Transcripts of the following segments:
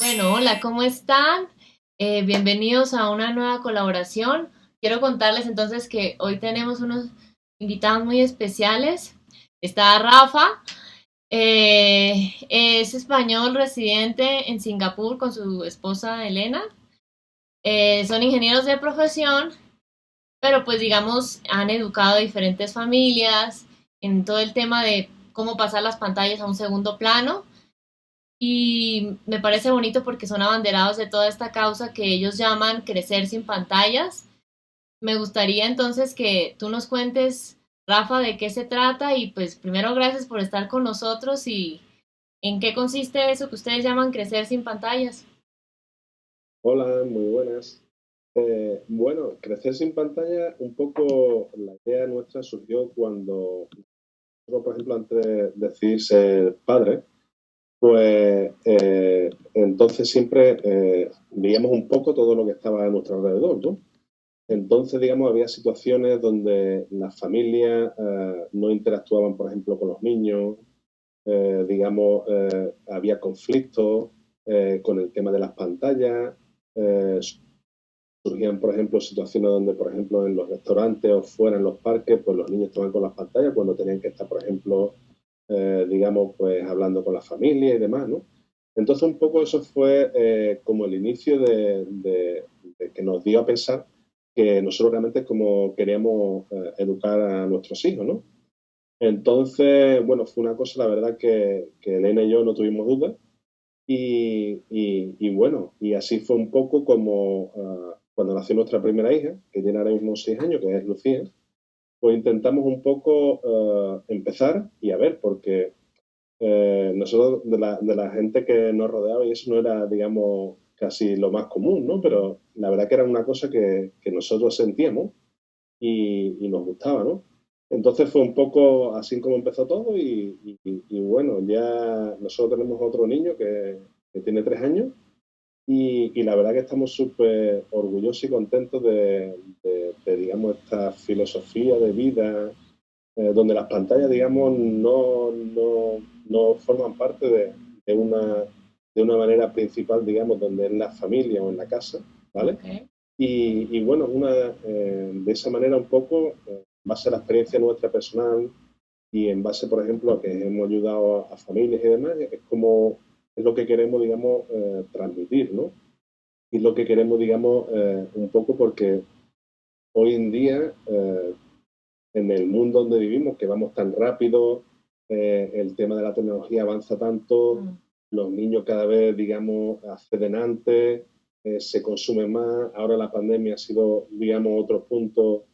Bueno, hola, ¿cómo están? Bienvenidos a una nueva colaboración. Quiero contarles entonces que hoy tenemos unos invitados muy especiales. Está Rafa, es español residente en Singapur con su esposa Elena. Son ingenieros de profesión, pero pues digamos han educado a diferentes familias en todo el tema de cómo pasar las pantallas a un segundo plano y me parece bonito porque son abanderados de toda esta causa que ellos llaman crecer sin pantallas. Me gustaría entonces que tú nos cuentes, Rafa, de qué se trata y pues primero gracias por estar con nosotros y en qué consiste eso que ustedes llaman crecer sin pantallas. Hola, muy buenas. Bueno, crecer sin pantalla, un poco la idea nuestra surgió cuando nosotros, por ejemplo, antes de decidir ser padre, pues entonces siempre veíamos un poco todo lo que estaba a nuestro alrededor, ¿no? Entonces, digamos, había situaciones donde las familias no interactuaban, por ejemplo, con los niños, había conflictos con el tema de las pantallas. eh, Surgían, por ejemplo, situaciones donde, por ejemplo, en los restaurantes o fuera en los parques, pues los niños estaban con las pantallas cuando tenían que estar, por ejemplo, digamos, pues hablando con la familia y demás, ¿no? Entonces, un poco eso fue como el inicio de que nos dio a pensar que nosotros realmente como queríamos educar a nuestros hijos, ¿no? Entonces, bueno, fue una cosa, la verdad, que Elena y yo no tuvimos dudas y bueno, y así fue un poco como cuando nació nuestra primera hija, que tiene ahora mismo 6 años, que es Lucía, pues intentamos un poco empezar y a ver, porque nosotros de la gente que nos rodeaba y eso no era, digamos, casi lo más común, ¿no? Pero la verdad que era una cosa que nosotros sentíamos y nos gustaba, ¿no? Entonces fue un poco así como empezó todo y bueno, ya nosotros tenemos otro niño que tiene 3 años y la verdad que estamos súper orgullosos y contentos digamos, esta filosofía de vida, donde las pantallas, digamos, no forman parte de una, de una manera principal, digamos, donde es la familia o en la casa, ¿vale? Ok. Y bueno, de esa manera un poco, en base a la experiencia nuestra personal y en base, por ejemplo, a que hemos ayudado a familias y demás, es lo que queremos, digamos, transmitir, ¿no? Y lo que queremos, digamos, un poco porque hoy en día, en el mundo donde vivimos, que vamos tan rápido, el tema de la tecnología avanza tanto, Mm. los niños cada vez, digamos, acceden antes, se consume más. Ahora la pandemia ha sido, digamos, otro punto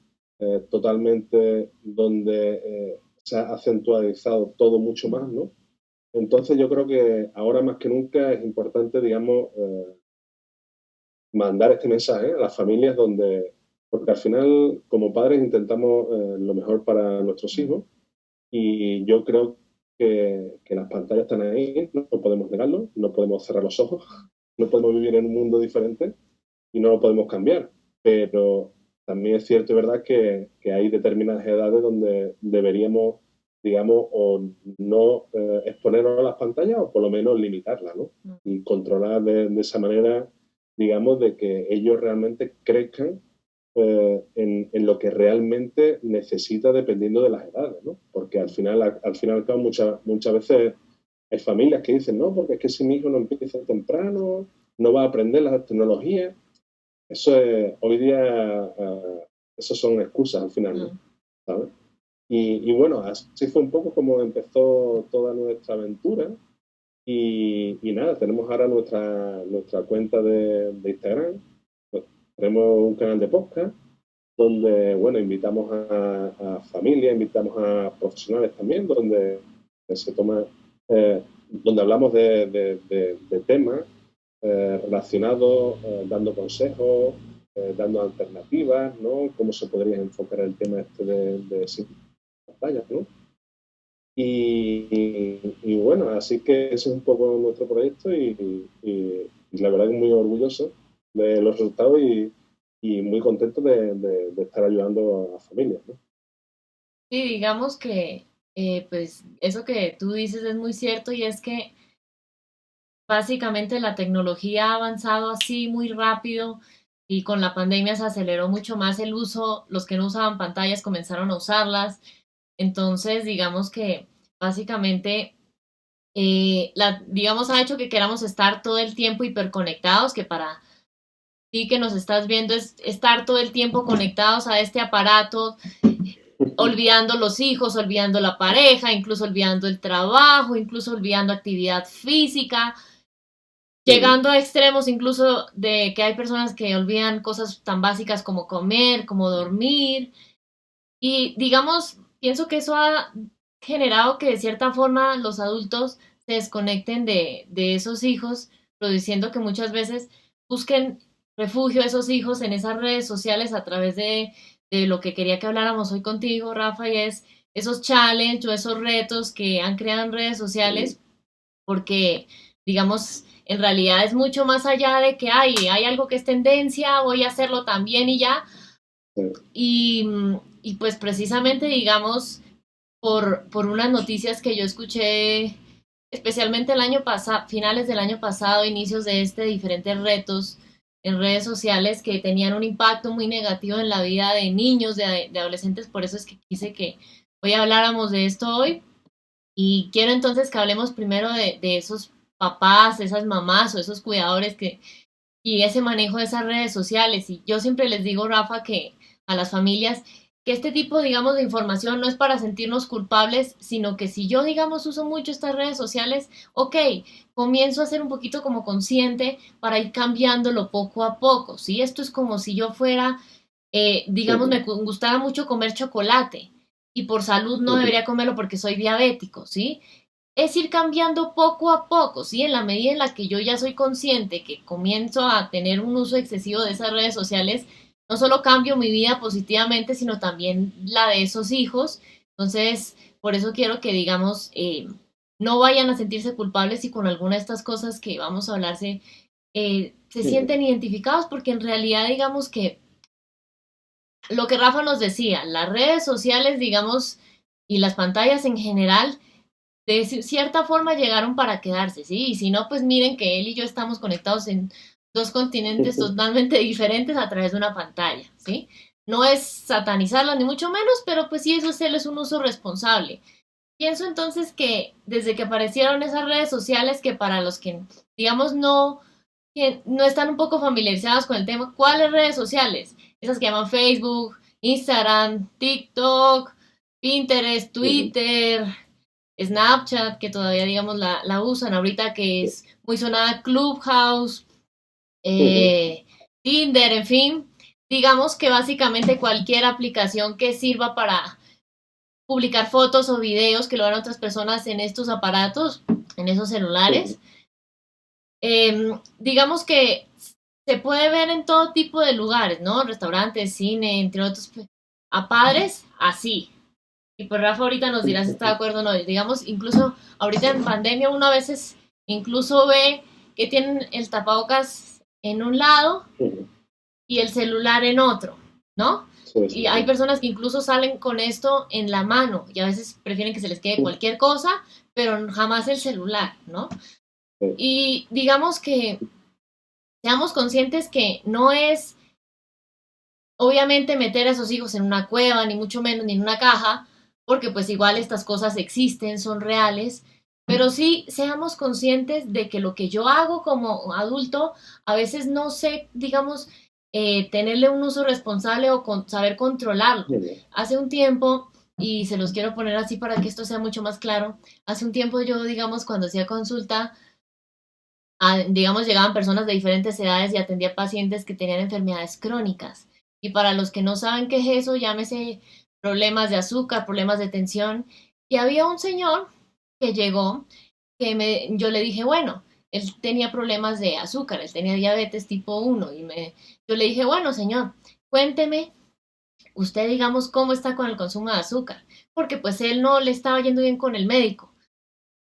totalmente donde se ha acentualizado todo mucho más, ¿no? Entonces yo creo que ahora más que nunca es importante, digamos, mandar este mensaje a las familias porque al final como padres intentamos lo mejor para nuestros Mm. hijos y yo creo que las pantallas están ahí, no podemos negarlo, no podemos cerrar los ojos, no podemos vivir en un mundo diferente y no lo podemos cambiar, pero también es cierto y verdad que hay determinadas edades donde deberíamos, digamos, o no exponernos a las pantallas o por lo menos limitarlas, ¿no? Mm. Y controlar de esa manera, digamos, de que ellos realmente crezcan en lo que realmente necesita dependiendo de las edades, ¿no? Porque al final y al cabo, muchas veces hay familias que dicen, no, porque es que si mi hijo no empieza temprano, no va a aprender las tecnologías. Hoy día, eso son excusas al final, ¿no? Mm. ¿Sabes? Y bueno, así fue un poco como empezó toda nuestra aventura. Y nada, tenemos ahora nuestra cuenta de Instagram. Pues, tenemos un canal de podcast donde, bueno, invitamos a familia, invitamos a profesionales también, se toma, donde hablamos de temas relacionados, dando consejos, dando alternativas, ¿no? Cómo se podría enfocar el tema este de sin pantallas, ¿no? Y bueno, así que ese es un poco nuestro proyecto y la verdad que muy orgulloso de los resultados y muy contento de estar ayudando a familias, ¿no? Sí, digamos que pues eso que tú dices es muy cierto y es que básicamente la tecnología ha avanzado así muy rápido y con la pandemia se aceleró mucho más el uso, los que no usaban pantallas comenzaron a usarlas, entonces digamos que básicamente digamos ha hecho que queramos estar todo el tiempo hiperconectados, que para ti que nos estás viendo es estar todo el tiempo conectados a este aparato, olvidando los hijos, olvidando la pareja, incluso olvidando el trabajo, incluso olvidando actividad física, llegando a extremos incluso de que hay personas que olvidan cosas tan básicas como comer, como dormir. Y digamos, pienso que eso ha generado que de cierta forma los adultos se desconecten de esos hijos, produciendo que muchas veces busquen refugio a esos hijos en esas redes sociales a través de lo que quería que habláramos hoy contigo, Rafa, y es esos challenges o esos retos que han creado en redes sociales, porque, digamos, en realidad es mucho más allá de que hay algo que es tendencia, voy a hacerlo también y ya. Y, y pues precisamente, digamos, por unas noticias que yo escuché, especialmente el año pasado, finales del año pasado, inicios de diferentes retos en redes sociales que tenían un impacto muy negativo en la vida de niños, de adolescentes, por eso es que quise que hoy habláramos de esto hoy. Y quiero entonces que hablemos primero de esos papás, esas mamás o esos cuidadores y ese manejo de esas redes sociales. Y yo siempre les digo, Rafa, que a las familias, que este tipo, digamos, de información no es para sentirnos culpables, sino que si yo, digamos, uso mucho estas redes sociales, ok, comienzo a ser un poquito como consciente para ir cambiándolo poco a poco, ¿sí? Esto es como si yo fuera, digamos, me gustaba mucho comer chocolate y por salud no debería comerlo porque soy diabético, ¿sí? Es ir cambiando poco a poco, ¿sí? En la medida en la que yo ya soy consciente que comienzo a tener un uso excesivo de esas redes sociales, no solo cambio mi vida positivamente, sino también la de esos hijos. Entonces, por eso quiero que, digamos, no vayan a sentirse culpables si con alguna de estas cosas que vamos a hablar se sienten identificados, porque en realidad, digamos que lo que Rafa nos decía, las redes sociales, digamos, y las pantallas en general, de cierta forma llegaron para quedarse, ¿sí? Y si no, pues miren que él y yo estamos conectados en dos continentes totalmente diferentes a través de una pantalla, ¿sí? No es satanizarla ni mucho menos, pero pues sí, eso es un uso responsable. Pienso entonces que desde que aparecieron esas redes sociales, que para los digamos, que no están un poco familiarizados con el tema, ¿cuáles redes sociales? Esas que llaman Facebook, Instagram, TikTok, Pinterest, Twitter, Snapchat, que todavía, digamos, la usan ahorita, que es muy sonada, Clubhouse, Tinder, en fin. Digamos que básicamente cualquier aplicación que sirva para publicar fotos o videos que lo hagan otras personas en estos aparatos, en esos celulares. Digamos que se puede ver en todo tipo de lugares, ¿no? Restaurantes, cine, entre otros. A padres, así. Y pues Rafa ahorita nos dirá si está de acuerdo o no. Digamos, incluso ahorita en pandemia uno a veces incluso ve que tienen el tapabocas en un lado y el celular en otro, ¿no? Y hay personas que incluso salen con esto en la mano y a veces prefieren que se les quede cualquier cosa, pero jamás el celular, ¿no? Y digamos que seamos conscientes que no es obviamente meter a esos hijos en una cueva, ni mucho menos, ni en una caja, porque pues igual estas cosas existen, son reales, pero sí seamos conscientes de que lo que yo hago como adulto, a veces no sé, digamos, tenerle un uso responsable o saber controlarlo. Hace un tiempo, y se los quiero poner así para que esto sea mucho más claro, hace un tiempo yo, digamos, cuando hacía consulta, digamos, llegaban personas de diferentes edades y atendía pacientes que tenían enfermedades crónicas. Y para los que no saben qué es eso, llámese problemas de azúcar, problemas de tensión. Y había un señor que llegó, yo le dije, bueno, él tenía problemas de azúcar, él tenía diabetes tipo 1. Yo le dije, bueno, señor, cuénteme, usted digamos cómo está con el consumo de azúcar, porque pues él no le estaba yendo bien con el médico,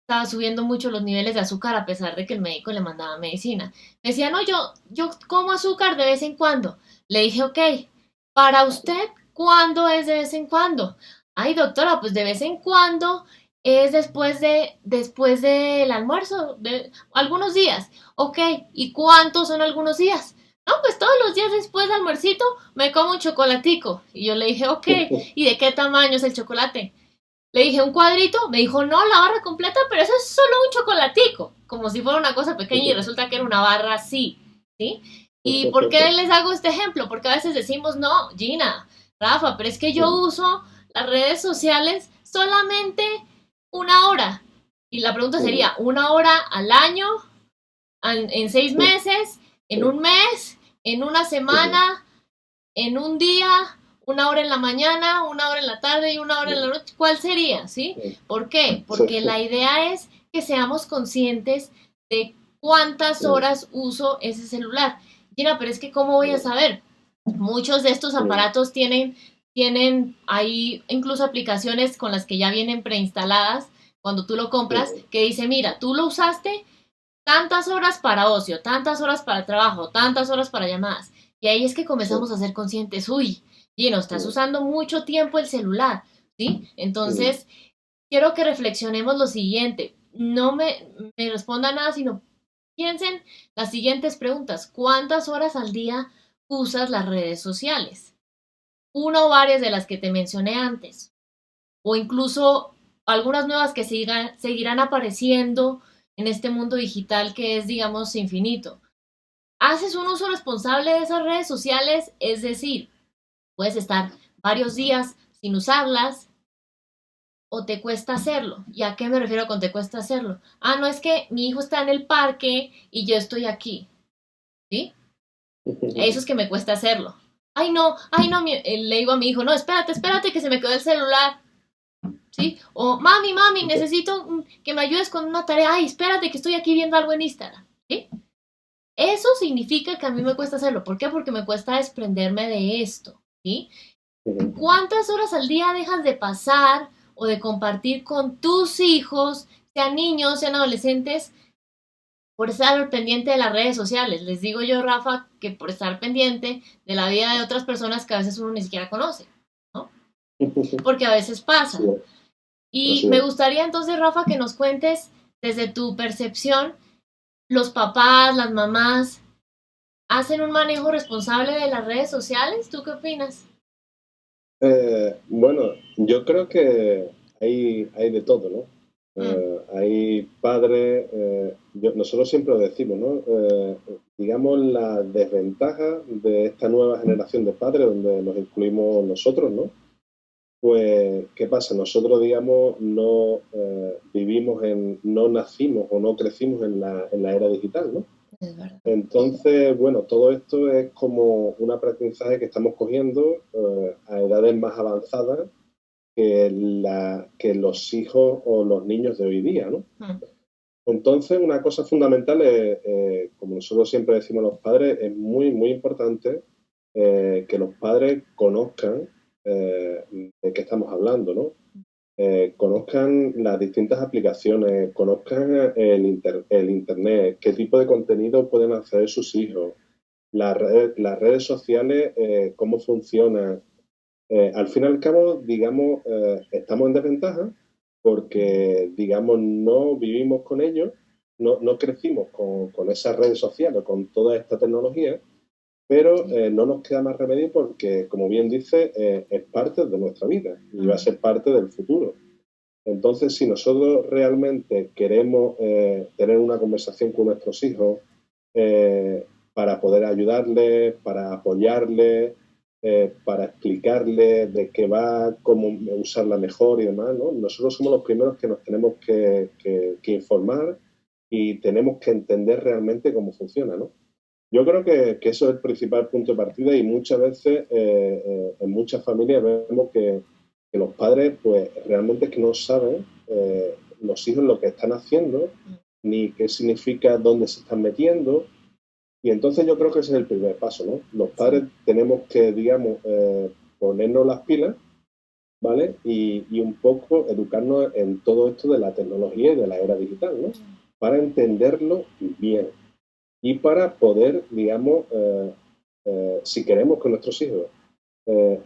estaba subiendo mucho los niveles de azúcar a pesar de que el médico le mandaba medicina. Me decía, no, yo como azúcar de vez en cuando. Le dije, ok, para usted, ¿cuándo es de vez en cuando? Ay, doctora, pues de vez en cuando es después del almuerzo, de algunos días. Ok, ¿y cuántos son algunos días? No, pues todos los días después del almuercito me como un chocolatico. Y yo le dije, ok, ¿y de qué tamaño es el chocolate? Le dije, ¿un cuadrito? Me dijo, no, la barra completa, pero eso es solo un chocolatico. Como si fuera una cosa pequeña y resulta que era una barra así, ¿sí? ¿Y por qué les hago este ejemplo? Porque a veces decimos, no, Gina, Rafa, pero es que yo uso las redes sociales solamente una hora. Y la pregunta sería, ¿una hora al año? ¿En 6 meses? ¿En un mes? ¿En una semana? ¿En un día? ¿Una hora en la mañana? ¿Una hora en la tarde? ¿Y una hora en la noche? ¿Cuál sería? ¿Sí? ¿Por qué? Porque la idea es que seamos conscientes de cuántas horas uso ese celular. Gina, pero es que ¿cómo voy a saber? Muchos de estos aparatos tienen ahí incluso aplicaciones con las que ya vienen preinstaladas cuando tú lo compras, que dice, mira, tú lo usaste tantas horas para ocio, tantas horas para trabajo, tantas horas para llamadas. Y ahí es que comenzamos a ser conscientes, uy, Gino, estás usando mucho tiempo el celular, ¿sí? Entonces, quiero que reflexionemos lo siguiente. No me responda nada, sino piensen las siguientes preguntas. ¿Cuántas horas al día usas las redes sociales? Una o varias de las que te mencioné antes. O incluso algunas nuevas que seguirán apareciendo en este mundo digital que es, digamos, infinito. ¿Haces un uso responsable de esas redes sociales? Es decir, puedes estar varios días sin usarlas o te cuesta hacerlo. ¿Y a qué me refiero con te cuesta hacerlo? Ah, no, es que mi hijo está en el parque y yo estoy aquí. ¿Sí? Eso es que me cuesta hacerlo. Ay, no, le digo a mi hijo, no, espérate, que se me quedó el celular. ¿Sí? O, mami, necesito que me ayudes con una tarea. Ay, espérate, que estoy aquí viendo algo en Instagram. ¿Sí? Eso significa que a mí me cuesta hacerlo. ¿Por qué? Porque me cuesta desprenderme de esto. ¿Sí? ¿Cuántas horas al día dejas de pasar o de compartir con tus hijos, sean niños, sean adolescentes, por estar pendiente de las redes sociales? Les digo yo, Rafa, que por estar pendiente de la vida de otras personas que a veces uno ni siquiera conoce, ¿no? Porque a veces pasa. Y me gustaría entonces, Rafa, que nos cuentes desde tu percepción, los papás, las mamás, ¿hacen un manejo responsable de las redes sociales? ¿Tú qué opinas? Bueno, yo creo que hay de todo, ¿no? Hay padres, nosotros siempre lo decimos, ¿no? Digamos, la desventaja de esta nueva generación de padres, donde nos incluimos nosotros, ¿no? Pues, ¿qué pasa? Nosotros, digamos, no no nacimos o no crecimos en la era digital, ¿no? Es verdad. Entonces, bueno, todo esto es como un aprendizaje que estamos cogiendo a edades más avanzadas que los hijos o los niños de hoy día, ¿no? Entonces, una cosa fundamental es, como nosotros siempre decimos a los padres, es muy, muy importante que los padres conozcan de qué estamos hablando, ¿no? Conozcan las distintas aplicaciones, conozcan el Internet, qué tipo de contenido pueden acceder sus hijos, las redes sociales, cómo funcionan. Al fin y al cabo, digamos, estamos en desventaja porque, digamos, no vivimos con ellos, no crecimos con esas redes sociales, con toda esta tecnología, pero no nos queda más remedio porque, como bien dice, es parte de nuestra vida y va a ser parte del futuro. Entonces, si nosotros realmente queremos tener una conversación con nuestros hijos para poder ayudarles, para apoyarles, para explicarles de qué va, cómo usarla mejor y demás, ¿no? Nosotros somos los primeros que nos tenemos que informar y tenemos que entender realmente cómo funciona, ¿no? Yo creo que eso es el principal punto de partida y muchas veces en muchas familias vemos que los padres pues realmente es que no saben los hijos lo que están haciendo ni qué significa dónde se están metiendo y entonces yo creo que ese es el primer paso, ¿no? Los padres tenemos que, digamos, ponernos las pilas, ¿vale? Y un poco educarnos en todo esto de la tecnología y de la era digital, ¿no? Para entenderlo bien y para poder, digamos, si queremos que nuestros hijos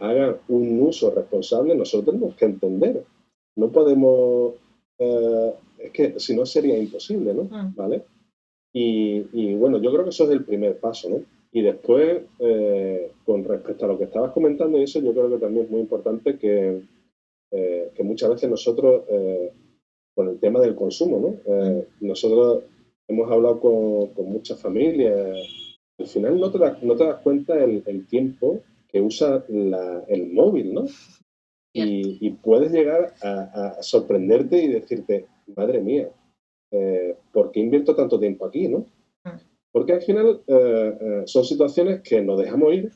hagan un uso responsable, nosotros tenemos que entender. No podemos es que si no sería imposible, ¿no? Mm. ¿Vale? Y bueno, yo creo que eso es el primer paso, ¿no? Y después, con respecto a lo que estabas comentando y eso, yo creo que también es muy importante que muchas veces nosotros, con el tema del consumo, ¿no? Nosotros hemos hablado con muchas familias. Al final no te das cuenta el tiempo que usa el móvil, ¿no? Cierto. Y puedes llegar a sorprenderte y decirte, madre mía, ¿por qué invierto tanto tiempo aquí, no? Mm. Porque al final son situaciones que nos dejamos ir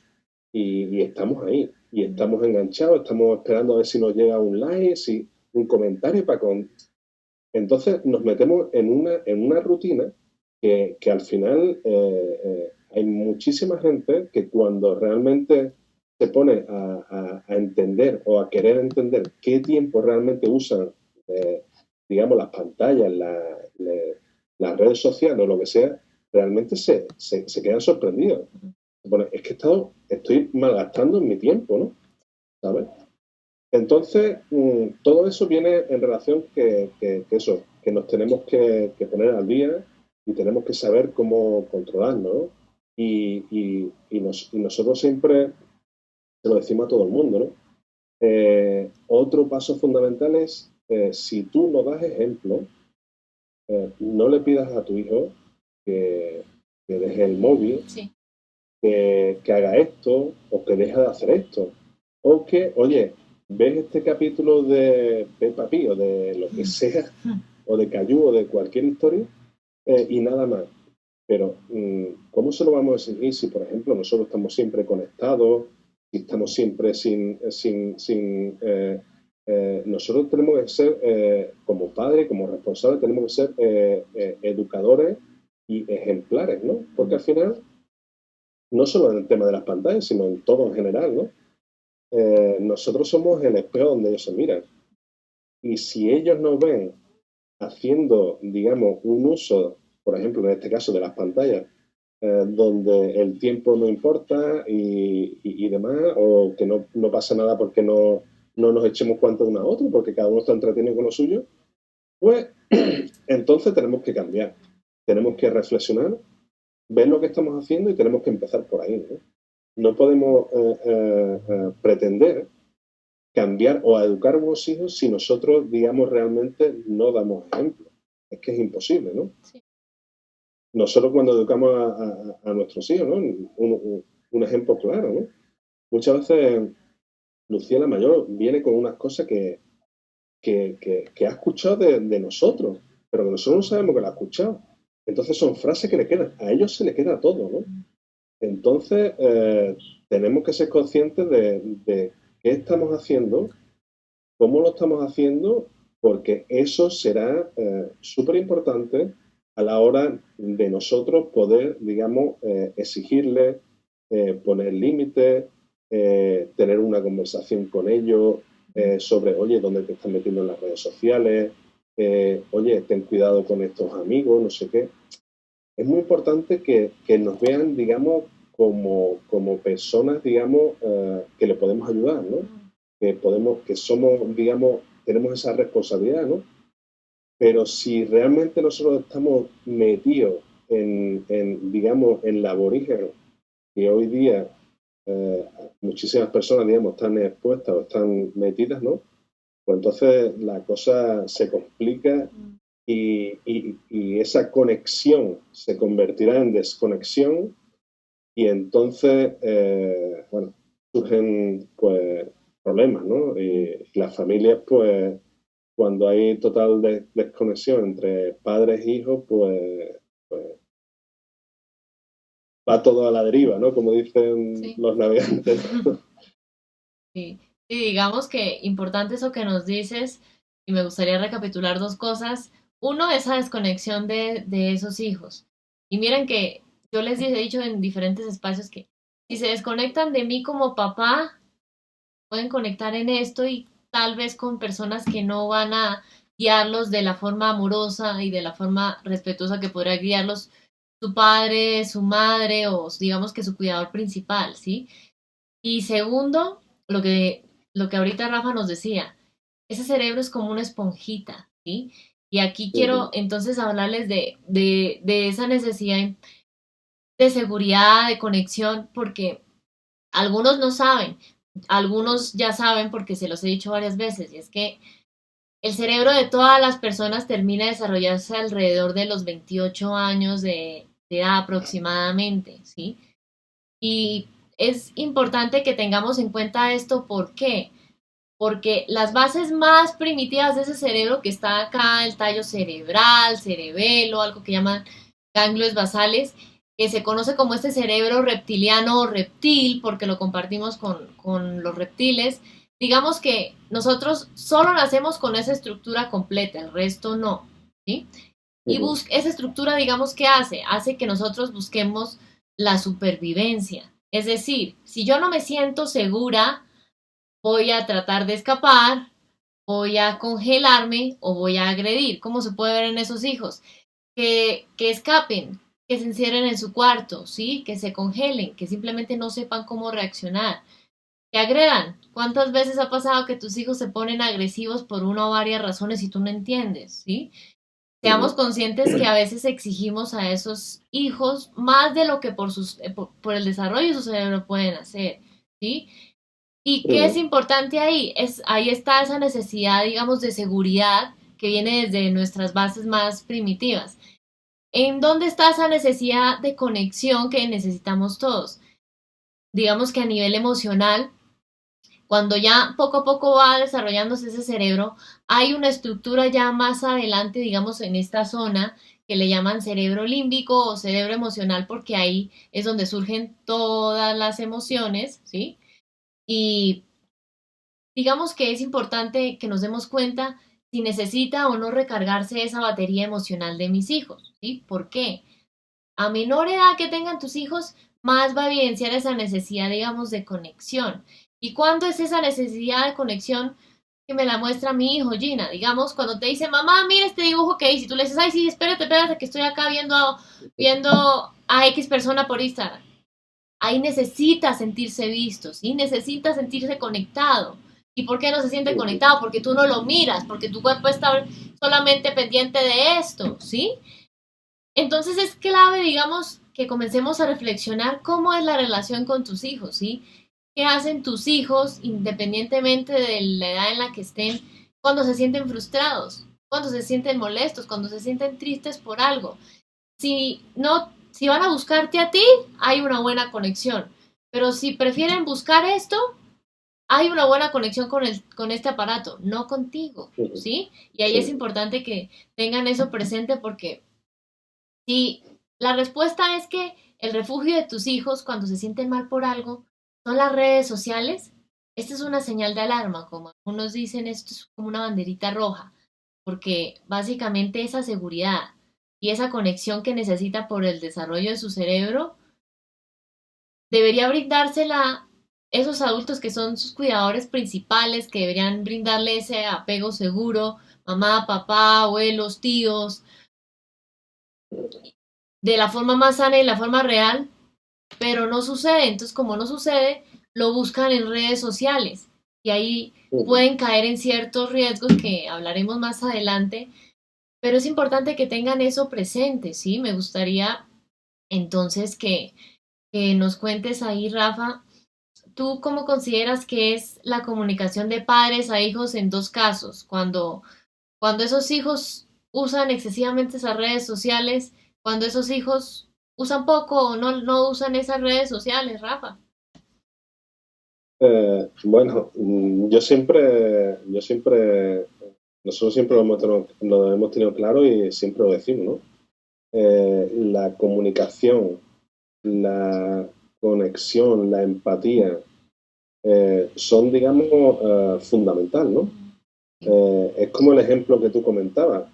y estamos ahí. Y estamos enganchados, estamos esperando a ver si nos llega un like, si, un comentario para con... Entonces nos metemos en una rutina que al final hay muchísima gente que cuando realmente se pone a entender o a querer entender qué tiempo realmente usan, digamos, las pantallas, las redes sociales o lo que sea, realmente se quedan sorprendidos. Bueno, es que estoy malgastando mi tiempo, ¿no? ¿Sabes? Entonces, todo eso viene en relación que eso, que nos tenemos que poner al día y tenemos que saber cómo controlarlo, ¿no? Y nosotros siempre se lo decimos a todo el mundo, ¿no? Otro paso fundamental es, si tú no das ejemplo, no le pidas a tu hijo que, que deje el móvil, Sí. que haga esto o que deje de hacer esto. O que, oye, ves este capítulo de Peppa Pig o de lo que sea, o de Caillou o de cualquier historia, y nada más. Pero, ¿cómo se lo vamos a exigir si, por ejemplo, nosotros estamos siempre conectados, si estamos siempre nosotros tenemos que ser, como padres, como responsables, tenemos que ser educadores y ejemplares, ¿no? Porque al final, no solo en el tema de las pantallas, sino en todo en general, ¿no? Nosotros somos el espejo donde ellos se miran. Y si ellos nos ven haciendo, digamos, un uso, por ejemplo, en este caso de las pantallas, donde el tiempo no importa y demás, o que no pasa nada porque no nos echemos cuenta de uno a otro, porque cada uno está entretenido con lo suyo, pues entonces tenemos que cambiar. Tenemos que reflexionar, ver lo que estamos haciendo y tenemos que empezar por ahí, ¿no? No podemos pretender cambiar o educar a unos hijos si nosotros, digamos, realmente no damos ejemplo. Es que es imposible, ¿no? Sí. Nosotros cuando educamos a nuestros hijos, ¿no? Un ejemplo claro, ¿no? Muchas veces Lucía la mayor viene con unas cosas que ha escuchado de nosotros, pero que nosotros no sabemos que la ha escuchado. Entonces son frases que le quedan, a ellos se le queda todo, ¿no? Entonces tenemos que ser conscientes de qué estamos haciendo, cómo lo estamos haciendo, porque eso será súper importante a la hora de nosotros poder, digamos, exigirle, poner límites, tener una conversación con ellos sobre, oye, ¿dónde te estás metiendo en las redes sociales? Oye, ten cuidado con estos amigos, no sé qué. Es muy importante que nos vean, digamos, como personas, digamos, que le podemos ayudar, ¿no? Que somos, digamos, tenemos esa responsabilidad, ¿no? Pero si realmente nosotros estamos metidos digamos, en la aborigen, que hoy día eh, muchísimas personas, digamos, están expuestas o están metidas, ¿no? Pues entonces la cosa se complica y esa conexión se convertirá en desconexión y entonces, bueno, surgen pues problemas, ¿no? Y las familias, pues, cuando hay total desconexión entre padres e hijos, pues va todo a la deriva, ¿no? Como dicen Sí. los navegantes. Sí. Y digamos que importante eso que nos dices, y me gustaría recapitular dos cosas. Uno, esa desconexión de esos hijos. Y miren que yo les he dicho en diferentes espacios que si se desconectan de mí como papá, pueden conectar en esto y tal vez con personas que no van a guiarlos de la forma amorosa y de la forma respetuosa que podría guiarlos su padre, su madre o digamos que su cuidador principal, ¿sí? Y segundo, lo que ahorita Rafa nos decía, ese cerebro es como una esponjita. ¿sí? Y aquí quiero entonces hablarles de esa necesidad de seguridad, de conexión, porque algunos no saben, algunos ya saben porque se los he dicho varias veces, y es que el cerebro de todas las personas termina de desarrollarse alrededor de los 28 años de edad aproximadamente, ¿sí? Y es importante que tengamos en cuenta esto, ¿por qué? Porque las bases más primitivas de ese cerebro que está acá, el tallo cerebral, cerebelo, algo que llaman ganglios basales, que se conoce como este cerebro reptiliano o reptil, porque lo compartimos con los reptiles, digamos que nosotros solo nacemos con esa estructura completa, el resto no, ¿sí? Y esa estructura, digamos, ¿qué hace? Hace que nosotros busquemos la supervivencia. Es decir, si yo no me siento segura, voy a tratar de escapar, voy a congelarme o voy a agredir. ¿Cómo se puede ver en esos hijos? Que escapen, que se encierren en su cuarto, ¿sí? Que se congelen, que simplemente no sepan cómo reaccionar, que agredan. ¿Cuántas veces ha pasado que tus hijos se ponen agresivos por una o varias razones y tú no entiendes, ¿sí? Seamos conscientes que a veces exigimos a esos hijos más de lo que por el desarrollo de su cerebro pueden hacer, ¿sí? ¿Y qué es importante ahí? Ahí está esa necesidad, digamos, de seguridad que viene desde nuestras bases más primitivas. ¿En dónde está esa necesidad de conexión que necesitamos todos? Digamos que a nivel emocional, cuando ya poco a poco va desarrollándose ese cerebro, hay una estructura ya más adelante, digamos, en esta zona que le llaman cerebro límbico o cerebro emocional, porque ahí es donde surgen todas las emociones, ¿sí? Y digamos que es importante que nos demos cuenta si necesita o no recargarse esa batería emocional de mis hijos, ¿sí? ¿Por qué? A menor edad que tengan tus hijos, más va a evidenciar esa necesidad, digamos, de conexión. ¿Y cuándo es esa necesidad de conexión que me la muestra mi hijo, Gina? Digamos, cuando te dice, mamá, mira este dibujo que hice, y tú le dices, ay, sí, espérate, que estoy acá viendo a X persona por Instagram. Ahí necesita sentirse visto, ¿sí? Necesita sentirse conectado. ¿Y por qué no se siente conectado? Porque tú no lo miras, porque tu cuerpo está solamente pendiente de esto, ¿sí? Entonces es clave, digamos, que comencemos a reflexionar cómo es la relación con tus hijos, ¿sí? ¿Qué hacen tus hijos independientemente de la edad en la que estén cuando se sienten frustrados, cuando se sienten molestos, cuando se sienten tristes por algo? Si van a buscarte a ti, hay una buena conexión. Pero si prefieren buscar esto, hay una buena conexión con este aparato, no contigo, ¿sí? Y ahí es importante que tengan eso presente porque si la respuesta es que el refugio de tus hijos cuando se sienten mal por algo son las redes sociales, esta es una señal de alarma, como algunos dicen, esto es como una banderita roja, porque básicamente esa seguridad y esa conexión que necesita por el desarrollo de su cerebro debería brindársela esos adultos que son sus cuidadores principales, que deberían brindarle ese apego seguro, mamá, papá, abuelos, tíos, de la forma más sana y la forma real, pero no sucede. Entonces, como no sucede, lo buscan en redes sociales y ahí pueden caer en ciertos riesgos que hablaremos más adelante, pero es importante que tengan eso presente, ¿sí? Me gustaría entonces que nos cuentes ahí, Rafa, ¿tú cómo consideras que es la comunicación de padres a hijos en dos casos? Cuando esos hijos usan excesivamente esas redes sociales, cuando esos hijos usan poco o no usan esas redes sociales, Rafa. Bueno, nosotros siempre lo hemos tenido claro y siempre lo decimos, ¿no? La comunicación, la conexión, la empatía, son, digamos, fundamental, ¿no? Es como el ejemplo que tú comentabas.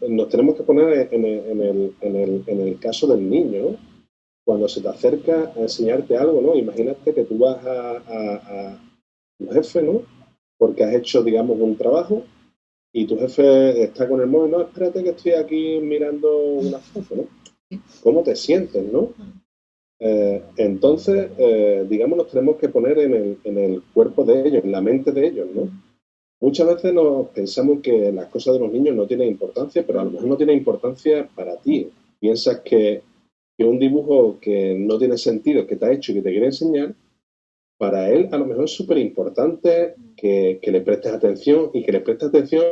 Nos tenemos que poner en el caso del niño, ¿no? Cuando se te acerca a enseñarte algo, ¿no? Imagínate que tú vas a tu jefe, ¿no? Porque has hecho, digamos, un trabajo y tu jefe está con el móvil, no, espérate que estoy aquí mirando una foto, ¿no? ¿Cómo te sientes, no? Entonces, digamos, nos tenemos que poner en el cuerpo de ellos, en la mente de ellos, ¿no? muchas veces nos pensamos que las cosas de los niños no tienen importancia, pero a lo mejor no tiene importancia para ti. Piensas que un dibujo que no tiene sentido, que te ha hecho y que te quiere enseñar, para él a lo mejor es súper importante que le prestes atención y que le prestes atención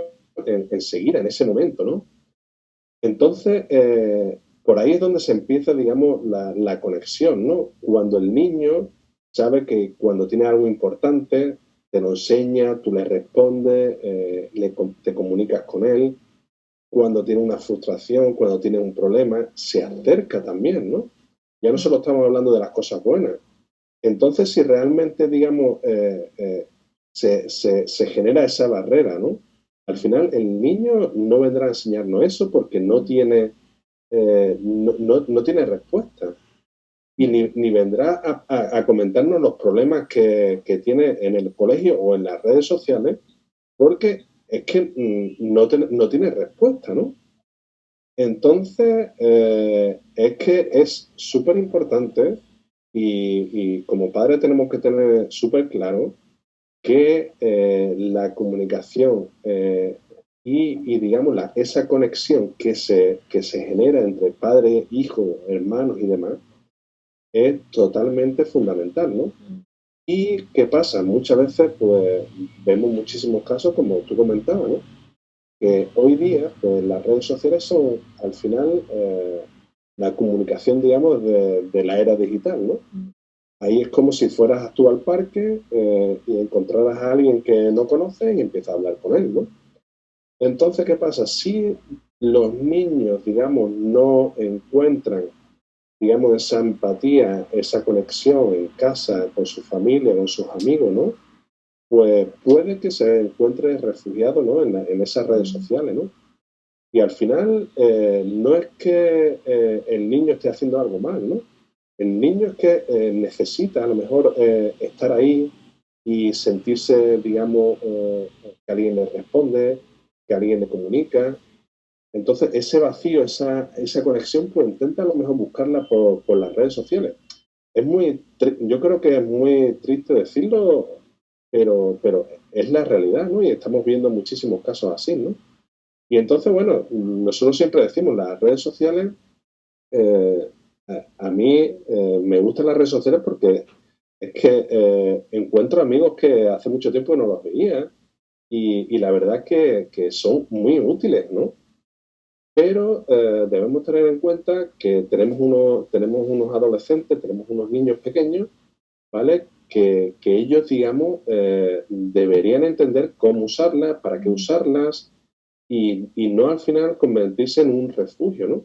enseguida, en ese momento, ¿no? Entonces, por ahí es donde se empieza, digamos, la conexión, ¿no? Cuando el niño sabe que cuando tiene algo importante, te lo enseña, tú le respondes, te comunicas con él. Cuando tiene una frustración, cuando tiene un problema, se acerca también, ¿no? Ya no solo estamos hablando de las cosas buenas. Entonces, si realmente, digamos, se genera esa barrera, ¿no? Al final, el niño no vendrá a enseñarnos eso porque no tiene respuesta. Y ni vendrá a comentarnos los problemas que tiene en el colegio o en las redes sociales, porque es que no tiene respuesta, ¿no? Entonces, es que es súper importante y como padres tenemos que tener súper claro que la comunicación digamos, esa conexión que se genera entre padre, hijo, hermanos y demás es totalmente fundamental, ¿no? ¿Y qué pasa? Muchas veces, pues, vemos muchísimos casos, como tú comentabas, ¿no? Que hoy día, pues, las redes sociales son, al final, la comunicación, digamos, de la era digital, ¿no? Ahí es como si fueras tú al parque y encontraras a alguien que no conoces y empiezas a hablar con él, ¿no? Entonces, ¿qué pasa? Si los niños, digamos, no encuentran, digamos, esa empatía, esa conexión en casa, con su familia, con sus amigos, ¿no? Pues puede que se encuentre refugiado, ¿no? En esas redes sociales, ¿no? Y al final no es que el niño esté haciendo algo mal, ¿no? El niño es que necesita a lo mejor estar ahí y sentirse, digamos, que alguien le responde, que alguien le comunica. Entonces, ese vacío, esa conexión, pues intenta a lo mejor buscarla por las redes sociales. Yo creo que es muy triste decirlo, pero es la realidad, ¿no? Y estamos viendo muchísimos casos así, ¿no? Y entonces, bueno, nosotros siempre decimos, las redes sociales, eh, a mí me gustan las redes sociales porque es que encuentro amigos que hace mucho tiempo no los veía y la verdad es que son muy útiles, ¿no? Pero debemos tener en cuenta que tenemos unos adolescentes, tenemos unos niños pequeños, ¿vale? Que ellos, digamos, deberían entender cómo usarlas, para qué usarlas y no al final convertirse en un refugio, ¿no?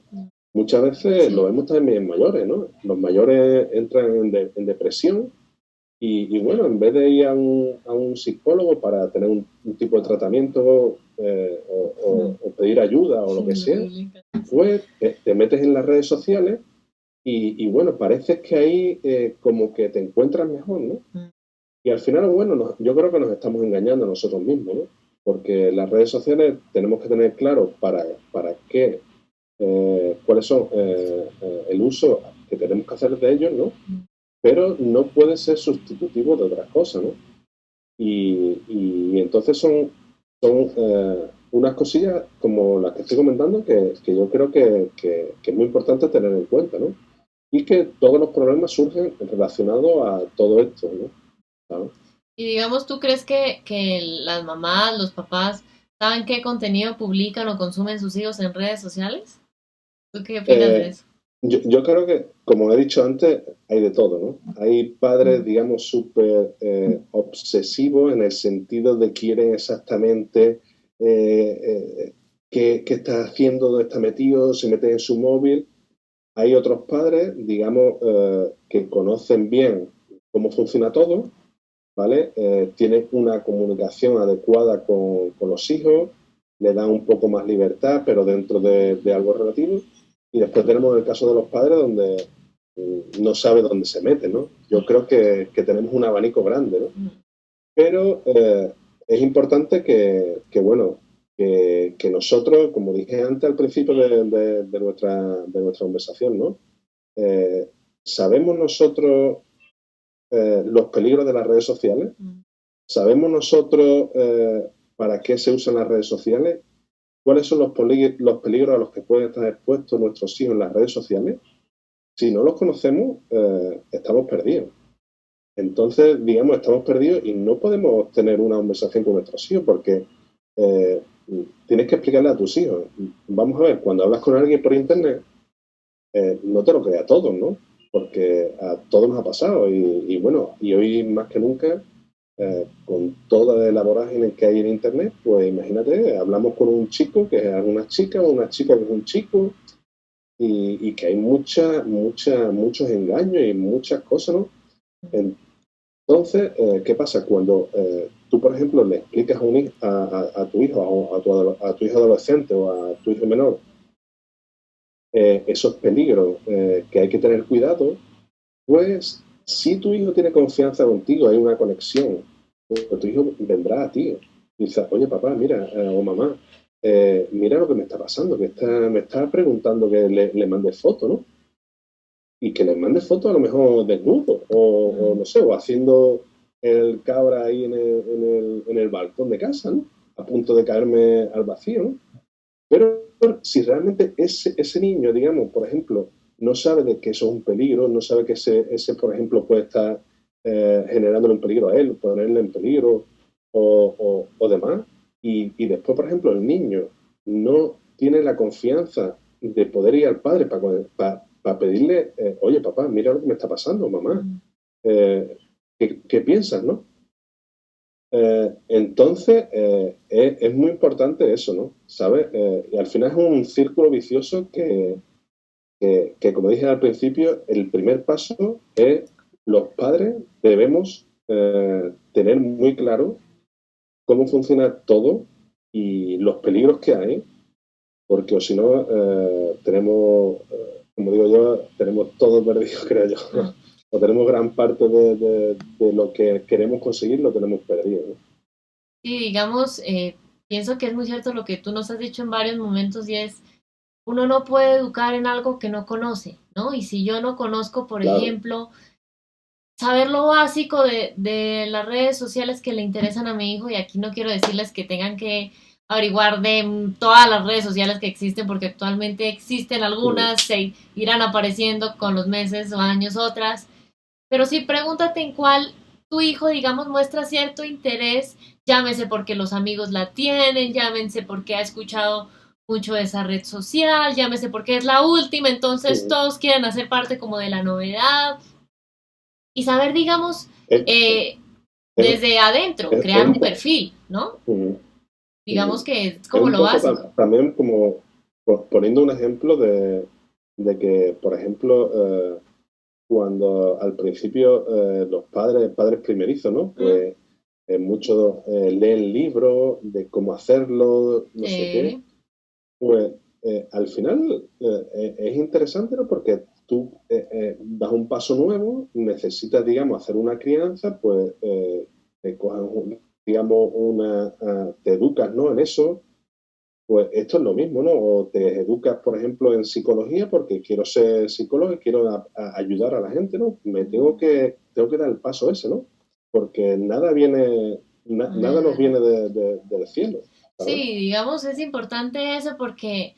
Muchas veces lo vemos también en mayores, ¿no? Los mayores entran en depresión bueno, en vez de ir a un psicólogo para tener un tipo de tratamiento o pedir ayuda o lo que sea, pues te metes en las redes sociales bueno, parece que ahí como que te encuentras mejor, ¿no? Y al final, bueno, yo creo que nos estamos engañando a nosotros mismos, ¿no? Porque las redes sociales tenemos que tener claro para qué, cuáles son el uso que tenemos que hacer de ellos, ¿no? Pero no puede ser sustitutivo de otras cosas, ¿no? Y entonces son unas cosillas como las que estoy comentando que yo creo que es muy importante tener en cuenta, ¿no? Y que todos los problemas surgen relacionados a todo esto, ¿no? ¿Sabes? Y digamos, ¿tú crees que las mamás, los papás, saben qué contenido publican o consumen sus hijos en redes sociales? ¿Tú qué opinas de Eh, eso? yo creo que, como he dicho antes, hay de todo, ¿no? Hay padres, digamos, súper obsesivos en el sentido de quieren exactamente qué está haciendo, dónde está metido, se meten en su móvil. Hay otros padres, digamos, que conocen bien cómo funciona todo, ¿vale? Tienen una comunicación adecuada con los hijos, le dan un poco más libertad, pero dentro de algo relativo. Y después tenemos el caso de los padres donde no sabe dónde se mete, ¿no? Yo creo que tenemos un abanico grande, ¿no? Pero es importante bueno, que nosotros, como dije antes al principio de nuestra conversación, ¿no? Sabemos nosotros los peligros de las redes sociales, sabemos nosotros para qué se usan las redes sociales, cuáles son los peligros a los que pueden estar expuestos nuestros hijos en las redes sociales. Si no los conocemos, estamos perdidos. Entonces, digamos, estamos perdidos y no podemos tener una conversación con nuestros hijos porque eh, tienes que explicarle a tus hijos. Vamos a ver, cuando hablas con alguien por internet, no te lo creas a todos, ¿no? Porque a todos nos ha pasado y bueno, y hoy más que nunca, con toda la vorágine que hay en internet, pues imagínate, hablamos con un chico que es una chica o una chica que es un chico y que hay muchos engaños y muchas cosas, ¿no? Entonces, ¿qué pasa? Cuando tú, por ejemplo, le explicas a tu hijo, a tu hijo adolescente o a tu hijo menor, esos peligros que hay que tener cuidado, pues si tu hijo tiene confianza contigo, hay una conexión, pues tu hijo vendrá a ti y dice, oye papá, mira, o mamá, mira lo que me está pasando, que me está preguntando que le mande foto, ¿no? Y que le mande fotos a lo mejor desnudo o no sé, o haciendo el cabra ahí en el balcón de casa, ¿no? A punto de caerme al vacío, ¿no? Pero si realmente ese niño, digamos, por ejemplo, no sabe de que eso es un peligro, no sabe que ese por ejemplo, puede estar generándole un peligro a él, ponerle en peligro o demás, y después, por ejemplo, el niño no tiene la confianza de poder ir al padre para pedirle, oye, papá, mira lo que me está pasando, mamá, ¿qué piensas, no? Entonces, es muy importante eso, ¿no? ¿Sabes? Y al final es un círculo vicioso que, como dije al principio, el primer paso es los padres debemos tener muy claro cómo funciona todo y los peligros que hay, porque o si no, como digo yo, tenemos todo perdido, creo yo. O tenemos gran parte de lo que queremos conseguir, lo tenemos perdido, ¿no? Sí, digamos, pienso que es muy cierto lo que tú nos has dicho en varios momentos y es, uno no puede educar en algo que no conoce, ¿no? Y si yo no conozco, por Claro. ejemplo, saber lo básico de las redes sociales que le interesan a mi hijo, y aquí no quiero decirles que tengan que averiguar de todas las redes sociales que existen, porque actualmente existen algunas, se irán apareciendo con los meses o años otras, pero sí pregúntate en cuál tu hijo, digamos, muestra cierto interés, llámese porque los amigos la tienen, llámense porque ha escuchado mucho de esa red social, llámese porque es la última, entonces todos quieren hacer parte como de la novedad y saber, digamos, Es, es, desde adentro, crear un perfil, ¿no? Digamos que es es como un lo poco básico. también como poniendo un ejemplo de que, por ejemplo, cuando al principio los padres primerizos, ¿no? Pues muchos leen libros de cómo hacerlo, no sé qué. Pues al final es interesante, ¿no? Porque tú das un paso nuevo, necesitas, digamos, hacer una crianza, pues te cojan, digamos, te educas, ¿no? En eso, pues esto es lo mismo, ¿no? O te educas, por ejemplo, en psicología porque quiero ser psicólogo y quiero ayudar a la gente, ¿no? Tengo que dar el paso ese, ¿no? Porque nada nos viene del cielo, ¿sabes? Sí, digamos, es importante eso porque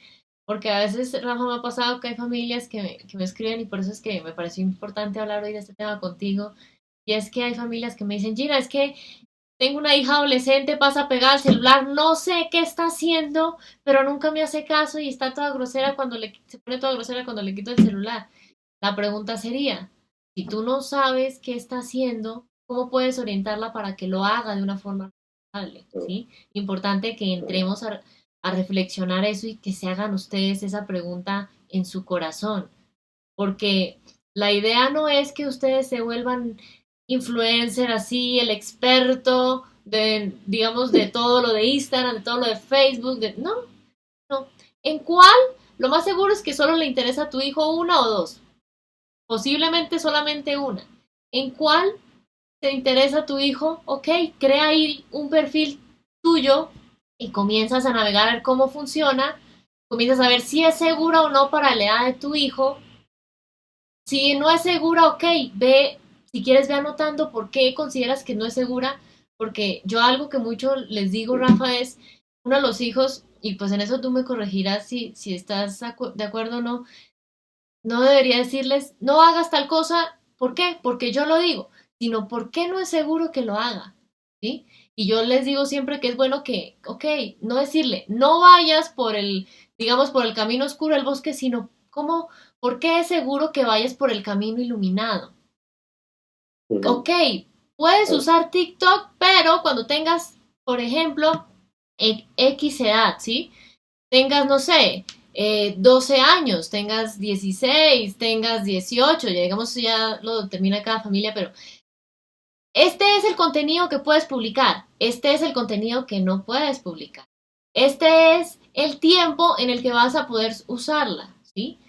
a veces, Rafa, me ha pasado que hay familias que me escriben y por eso es que me pareció importante hablar hoy de este tema contigo. Y es que hay familias que me dicen, Gina, es que tengo una hija adolescente, pasa pegada al celular, no sé qué está haciendo, pero nunca me hace caso y está toda grosera se pone toda grosera cuando le quito el celular. La pregunta sería, si tú no sabes qué está haciendo, ¿cómo puedes orientarla para que lo haga de una forma responsable? ¿Sí? Importante que entremos a reflexionar eso y que se hagan ustedes esa pregunta en su corazón, porque la idea no es que ustedes se vuelvan influencer así, el experto de, digamos, de todo lo de Instagram, de todo lo de Facebook, no, no. ¿En cuál? Lo más seguro es que solo le interesa a tu hijo una o dos, posiblemente solamente una. ¿En cuál te interesa a tu hijo? Ok, crea ahí un perfil tuyo y comienzas a navegar a ver cómo funciona, comienzas a ver si es segura o no para la edad de tu hijo. Si no es segura, ok, si quieres ve anotando por qué consideras que no es segura, porque yo algo que mucho les digo, Rafa, es uno de los hijos, y pues en eso tú me corregirás si estás de acuerdo o no, no debería decirles, no hagas tal cosa, ¿por qué? Porque yo lo digo, sino porque no es seguro que lo haga, ¿sí? Y yo les digo siempre que es bueno que, ok, no decirle, no vayas por el, digamos, por el camino oscuro del bosque, sino, ¿cómo? ¿Por qué es seguro que vayas por el camino iluminado? Ok, puedes usar TikTok, pero cuando tengas, por ejemplo, X edad, ¿sí? Tengas, no sé, 12 años, tengas 16, tengas 18, ya digamos, ya lo determina cada familia, pero este es el contenido que puedes publicar, este es el contenido que no puedes publicar, este es el tiempo en el que vas a poder usarla, ¿sí?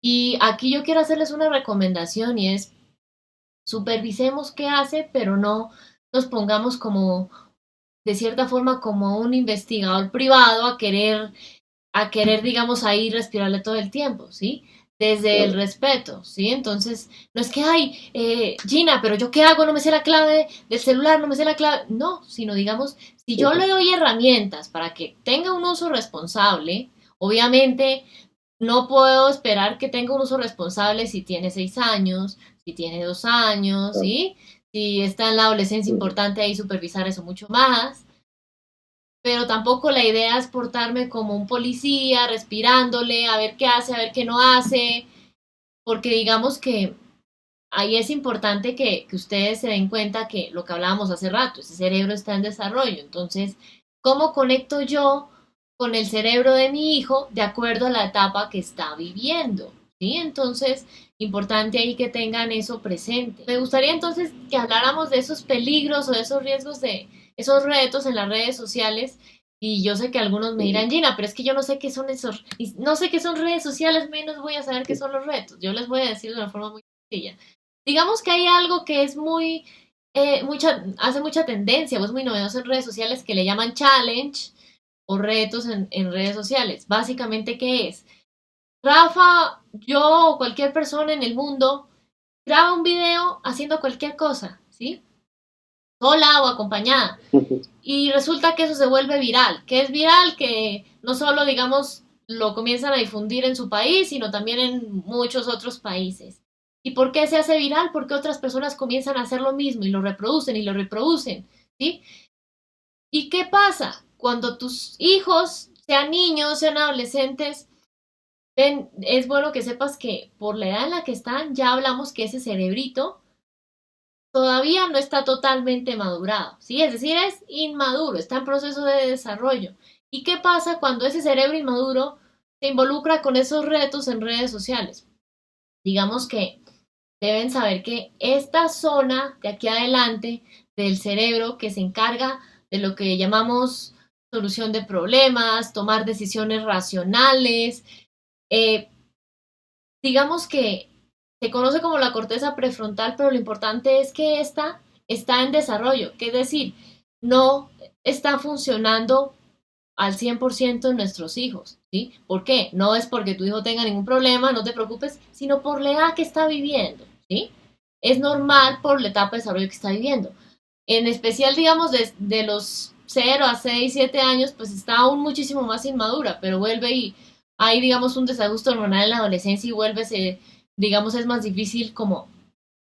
Y aquí yo quiero hacerles una recomendación y es, supervisemos qué hace, pero no nos pongamos como, de cierta forma, como un investigador privado a querer, digamos, ahí respirarle todo el tiempo, ¿sí? Desde el Claro. respeto, ¿sí? Entonces, no es que, ay, Gina, pero yo qué hago, no me sé la clave del celular, no me sé la clave. No, sino, digamos, si yo le doy herramientas para que tenga un uso responsable, obviamente no puedo esperar que tenga un uso responsable si tiene 6 años, si tiene 2 años, Claro. ¿sí? Si está en la adolescencia, importante ahí supervisar eso mucho más, pero tampoco la idea es portarme como un policía, respirándole, a ver qué hace, a ver qué no hace, porque digamos que ahí es importante que ustedes se den cuenta que lo que hablábamos hace rato, ese cerebro está en desarrollo, entonces, ¿cómo conecto yo con el cerebro de mi hijo de acuerdo a la etapa que está viviendo? ¿Sí? Entonces, importante ahí que tengan eso presente. Me gustaría entonces que habláramos de esos peligros o de esos riesgos de esos retos en las redes sociales. Y yo sé que algunos me dirán, Gina, pero es que yo no sé qué son esos, no sé qué son redes sociales, menos voy a saber qué son los retos. Yo les voy a decir de una forma muy sencilla. Digamos que hay algo que es muy, hace mucha tendencia o es muy novedoso en redes sociales que le llaman challenge o retos en redes sociales. Básicamente, ¿qué es? Rafa, yo o cualquier persona en el mundo graba un video haciendo cualquier cosa, ¿sí? Sola o acompañada. Y resulta que eso se vuelve viral. ¿Qué es viral? Que no solo, digamos, lo comienzan a difundir en su país, sino también en muchos otros países. ¿Y por qué se hace viral? Porque otras personas comienzan a hacer lo mismo y lo reproducen y lo reproducen, ¿sí? ¿Y qué pasa? Cuando tus hijos, sean niños, sean adolescentes, ven, es bueno que sepas que por la edad en la que están, ya hablamos que ese cerebrito todavía no está totalmente madurado, ¿sí? Es decir, es inmaduro, está en proceso de desarrollo. ¿Y qué pasa cuando ese cerebro inmaduro se involucra con esos retos en redes sociales? Digamos que deben saber que esta zona de aquí adelante del cerebro que se encarga de lo que llamamos solución de problemas, tomar decisiones racionales, eh, digamos que se conoce como la corteza prefrontal, pero lo importante es que esta está en desarrollo, que es decir, no está funcionando al 100% en nuestros hijos, ¿sí? ¿Por qué? No es porque tu hijo tenga ningún problema, no te preocupes, sino por la edad que está viviendo, ¿sí? Es normal por la etapa de desarrollo que está viviendo. En especial, digamos, de los 0 a 6, 7 años, pues está aún muchísimo más inmadura, pero vuelve y hay, digamos, un desajuste hormonal en la adolescencia y vuelve, digamos, es más difícil como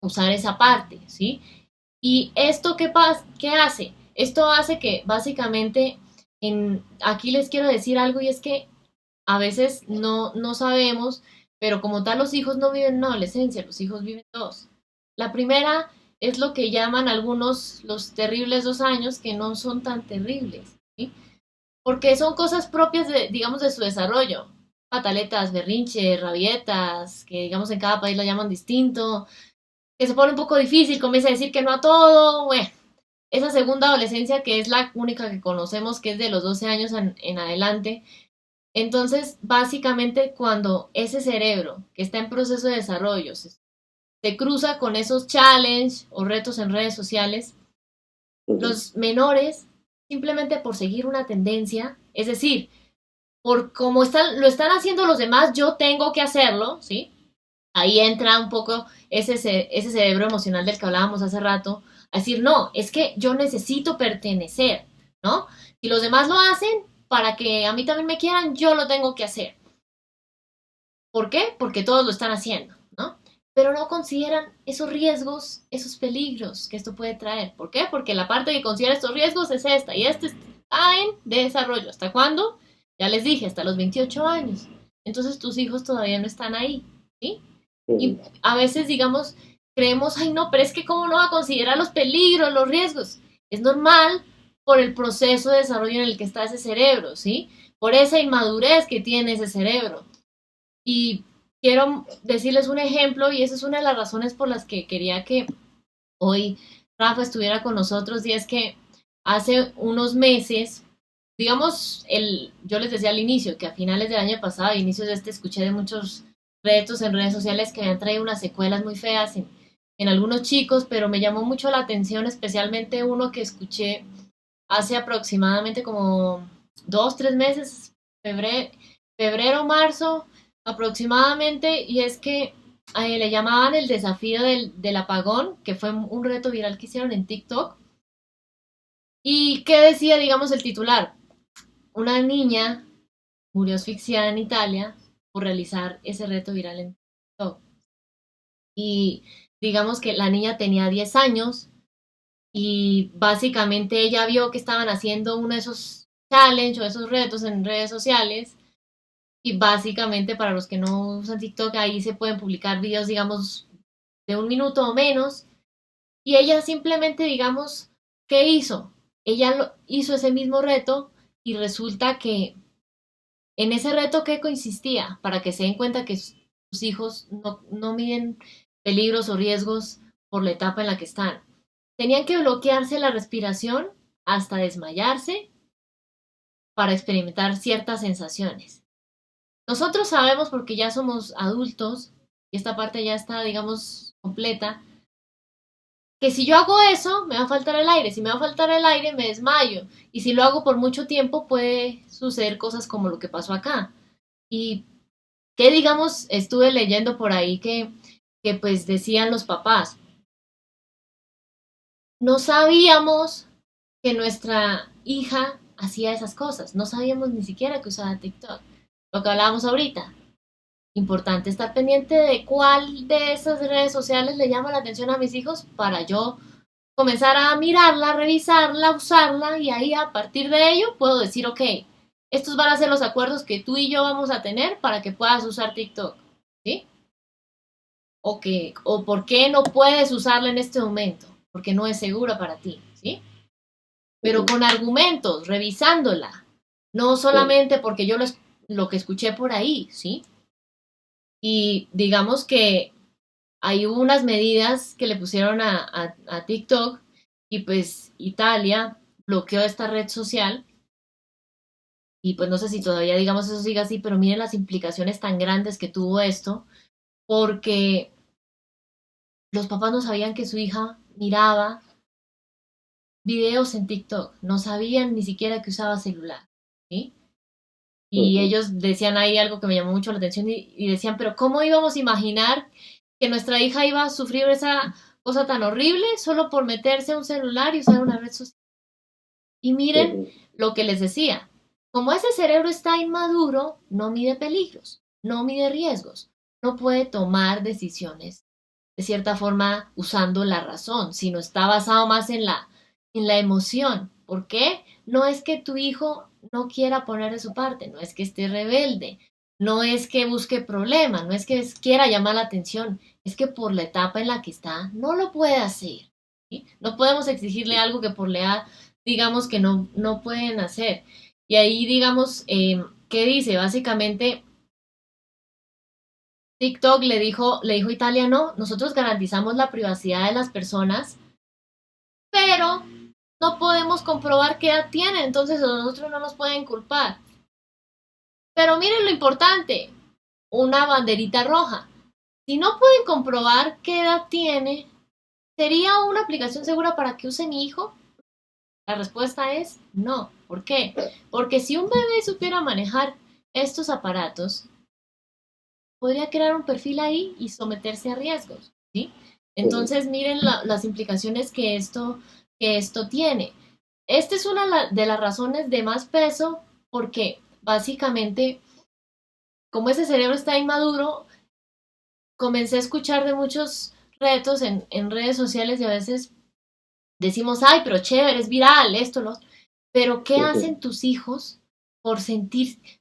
usar esa parte, ¿sí? ¿Y esto qué hace? Esto hace que básicamente, aquí les quiero decir algo y es que a veces no sabemos, pero como tal los hijos no viven en una adolescencia, los hijos viven dos. La primera es lo que llaman algunos los terribles 2 años, que no son tan terribles, ¿sí? Porque son cosas propias de, digamos, de su desarrollo. Pataletas, berrinches, rabietas, que digamos en cada país la llaman distinto, que se pone un poco difícil, comienza a decir que no a todo, bueno, esa segunda adolescencia que es la única que conocemos, que es de los 12 años en adelante. Entonces, básicamente, cuando ese cerebro que está en proceso de desarrollo se cruza con esos challenges o retos en redes sociales, los menores, simplemente por seguir una tendencia, es decir, por como lo están haciendo los demás, yo tengo que hacerlo, ¿sí? ahí entra un poco ese cerebro emocional del que hablábamos hace rato, a decir, no, es que yo necesito pertenecer, ¿no? Si los demás lo hacen, para que a mí también me quieran, yo lo tengo que hacer. ¿Por qué? Porque todos lo están haciendo, ¿no? Pero no consideran esos riesgos, esos peligros que esto puede traer. ¿Por qué? Porque la parte que considera estos riesgos es esta, y este está en desarrollo. ¿Hasta cuándo? Ya les dije, hasta los 28 años. Entonces tus hijos todavía no están ahí, ¿sí? Y a veces, digamos, creemos, ay no, pero es que cómo no va a considerar los peligros, los riesgos. Es normal por el proceso de desarrollo en el que está ese cerebro, ¿sí? Por esa inmadurez que tiene ese cerebro. Y quiero decirles un ejemplo, y esa es una de las razones por las que quería que hoy Rafa estuviera con nosotros, y es que hace unos meses, digamos, yo les decía al inicio que a finales del año pasado, a inicios de escuché de muchos retos en redes sociales que habían traído unas secuelas muy feas en algunos chicos, pero me llamó mucho la atención, especialmente uno que escuché hace aproximadamente como 2, 3 meses, febrero, marzo aproximadamente, y es que le llamaban el desafío del apagón, que fue un reto viral que hicieron en TikTok. ¿Y qué decía, digamos, el titular? Una niña murió asfixiada en Italia por realizar ese reto viral en TikTok. Y digamos que la niña tenía 10 años y básicamente ella vio que estaban haciendo uno de esos challenge o esos retos en redes sociales. Y básicamente para los que no usan TikTok, ahí se pueden publicar videos, digamos, de 1 minuto o menos. Y ella simplemente, digamos, ¿qué hizo? Ella hizo ese mismo reto y resulta que en ese reto, ¿qué consistía? Para que se den cuenta que sus hijos no miden peligros o riesgos por la etapa en la que están. Tenían que bloquearse la respiración hasta desmayarse para experimentar ciertas sensaciones. Nosotros sabemos, porque ya somos adultos y esta parte ya está, digamos, completa, que si yo hago eso, me va a faltar el aire. Si me va a faltar el aire, me desmayo. Y si lo hago por mucho tiempo, puede suceder cosas como lo que pasó acá. Y que, digamos, estuve leyendo por ahí que pues decían los papás, no sabíamos que nuestra hija hacía esas cosas. No sabíamos ni siquiera que usaba TikTok. Lo que hablábamos ahorita. Importante estar pendiente de cuál de esas redes sociales le llama la atención a mis hijos para yo comenzar a mirarla, revisarla, usarla, y ahí a partir de ello puedo decir, ok, estos van a ser los acuerdos que tú y yo vamos a tener para que puedas usar TikTok, ¿sí? O por qué no puedes usarla en este momento, porque no es segura para ti, ¿sí? Pero con argumentos, revisándola, no solamente porque yo lo que escuché por ahí, ¿sí? Y digamos que hay unas medidas que le pusieron a TikTok, y pues Italia bloqueó esta red social, y pues no sé si todavía, digamos, eso sigue así, pero miren las implicaciones tan grandes que tuvo esto, porque los papás no sabían que su hija miraba videos en TikTok, no sabían ni siquiera que usaba celular, ¿sí? Y ellos decían ahí algo que me llamó mucho la atención, y decían, pero ¿cómo íbamos a imaginar que nuestra hija iba a sufrir esa cosa tan horrible solo por meterse a un celular y usar una red social? Y miren lo que les decía, como ese cerebro está inmaduro, no mide peligros, no mide riesgos, no puede tomar decisiones de cierta forma usando la razón, sino está basado más en la emoción. ¿Por qué? No es que tu hijo no quiera poner de su parte, no es que esté rebelde, no es que busque problemas, no es que quiera llamar la atención, es que por la etapa en la que está no lo puede hacer, ¿sí? No podemos exigirle algo que por la edad digamos que no pueden hacer. Y ahí digamos, ¿qué dice? Básicamente TikTok le dijo a Italia, no, nosotros garantizamos la privacidad de las personas, pero no podemos comprobar qué edad tienen, entonces a nosotros no nos pueden culpar. Pero miren lo importante, una banderita roja. Si no pueden comprobar qué edad tiene, ¿sería una aplicación segura para que use mi hijo? La respuesta es no. ¿Por qué? Porque si un bebé supiera manejar estos aparatos, podría crear un perfil ahí y someterse a riesgos, ¿sí? Entonces, miren las implicaciones que esto tiene. Esta es una de las razones de más peso porque básicamente, como ese cerebro está inmaduro, comencé a escuchar de muchos retos en redes sociales y a veces decimos, ay, pero chévere, es viral, esto, lo otro. Pero ¿qué hacen tus hijos por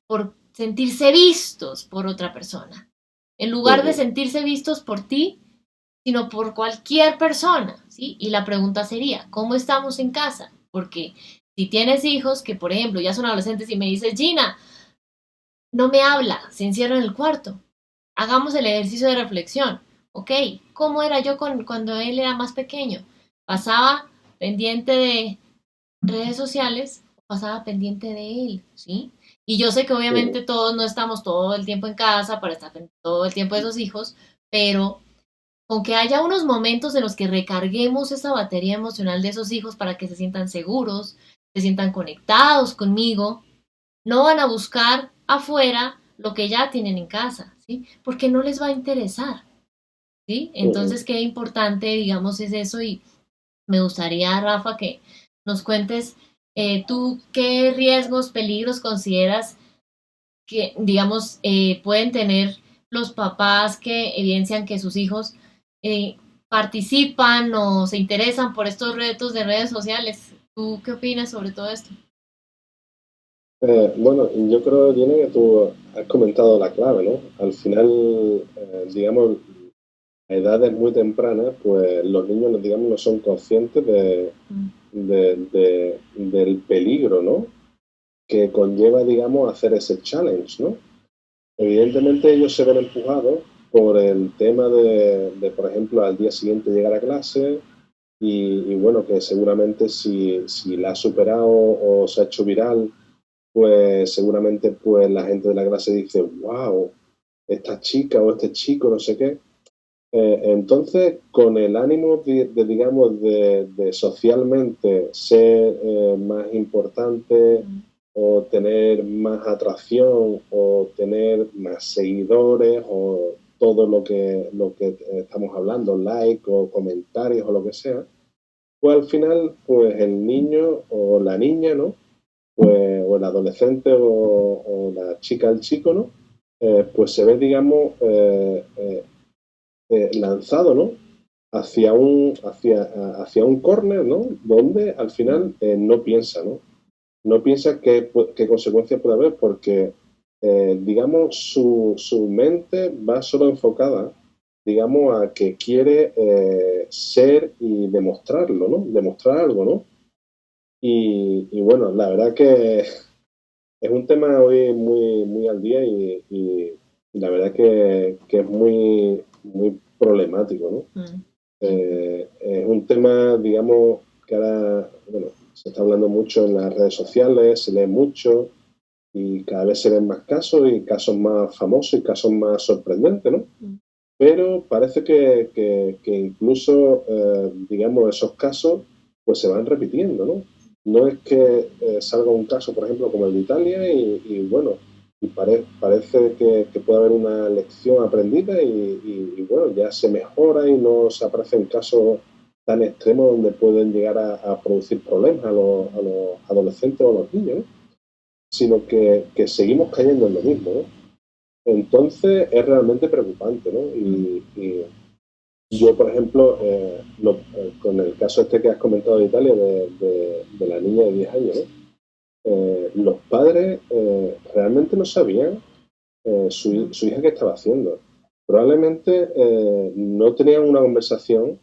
por sentirse vistos por otra persona? En lugar de sentirse vistos por ti, sino por cualquier persona, ¿sí? Y la pregunta sería, ¿cómo estamos en casa? Porque si tienes hijos que, por ejemplo, ya son adolescentes y me dices, Gina, no me habla, se encierra en el cuarto. Hagamos el ejercicio de reflexión. Ok, ¿cómo era yo cuando él era más pequeño? Pasaba pendiente de redes sociales, pasaba pendiente de él, ¿sí? Y yo sé que obviamente todos no estamos todo el tiempo en casa para estar todo el tiempo de esos hijos, pero con que haya unos momentos en los que recarguemos esa batería emocional de esos hijos para que se sientan seguros, se sientan conectados conmigo, no van a buscar afuera lo que ya tienen en casa, ¿sí? Porque no les va a interesar, ¿sí? Entonces, qué importante, digamos, es eso y me gustaría, Rafa, que nos cuentes tú qué riesgos, peligros consideras que, digamos, pueden tener los papás que evidencian que sus hijos eh, participan o se interesan por estos retos de redes sociales. ¿Tú qué opinas sobre todo esto? Bueno, yo creo, Jenny, que tú has comentado la clave, ¿no? Al final, digamos, a edades muy tempranas, pues los niños, digamos, no son conscientes del peligro, ¿no? Que conlleva, digamos, hacer ese challenge, ¿no? Evidentemente ellos se ven empujados por el tema por ejemplo, al día siguiente llegar a clase y bueno, que seguramente si la ha superado o se ha hecho viral, pues seguramente pues la gente de la clase dice, wow, esta chica o este chico, no sé qué. Entonces, con el ánimo digamos, de socialmente ser más importante o tener más atracción o tener más seguidores o todo lo que estamos hablando, like o comentarios o lo que sea, pues al final, pues el niño o la niña, ¿no? Pues, o el adolescente o la chica, el chico, ¿no? Pues se ve, digamos, lanzado, ¿no? Hacia un córner, ¿no? Donde al final no piensa, ¿no? No piensa qué consecuencias puede haber porque, digamos, su mente va solo enfocada, digamos, a que quiere ser y demostrarlo, ¿no? Demostrar algo, ¿no? Y bueno, la verdad que es un tema hoy muy, muy al día y la verdad que es muy problemático, ¿no? Es un tema, digamos, que ahora, bueno, se está hablando mucho en las redes sociales, se lee mucho y cada vez se ven más casos y casos más famosos y casos más sorprendentes, ¿no? Pero parece que incluso, digamos, esos casos pues se van repitiendo, ¿no? No es que salga un caso, por ejemplo, como el de Italia y bueno, parece que puede haber una lección aprendida y bueno, ya se mejora y no se aparecen casos tan extremos donde pueden llegar a producir problemas a los adolescentes o a los niños, ¿no? Sino que seguimos cayendo en lo mismo, ¿no? Entonces es realmente preocupante, ¿no? Y yo, por ejemplo, con el caso este que has comentado de Italia, de la niña de 10 años, ¿no? Los padres realmente no sabían su hija qué estaba haciendo. Probablemente no tenían una conversación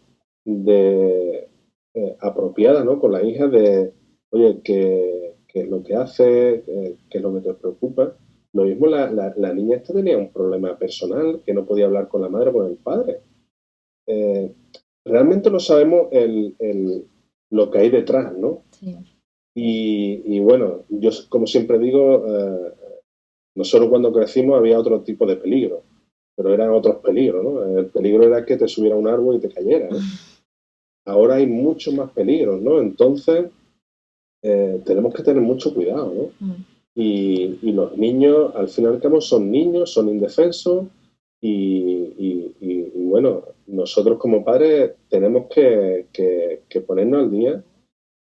apropiada, ¿no? Con la hija de, oye, ¿qué es lo que hace? ¿Qué es lo que te preocupa? Lo mismo la niña esta tenía un problema personal, que no podía hablar con la madre o con el padre. Eh, realmente no sabemos lo que hay detrás, ¿no? Sí. Y bueno, yo como siempre digo, nosotros cuando crecimos había otro tipo de peligro, pero eran otros peligros, ¿no? El peligro era que te subiera a un árbol y te cayera, ¿no? Ahora hay muchos más peligros, ¿no? Entonces, tenemos que tener mucho cuidado, ¿no? Y los niños, al fin y al cabo, son niños, son indefensos y bueno, nosotros como padres tenemos que ponernos al día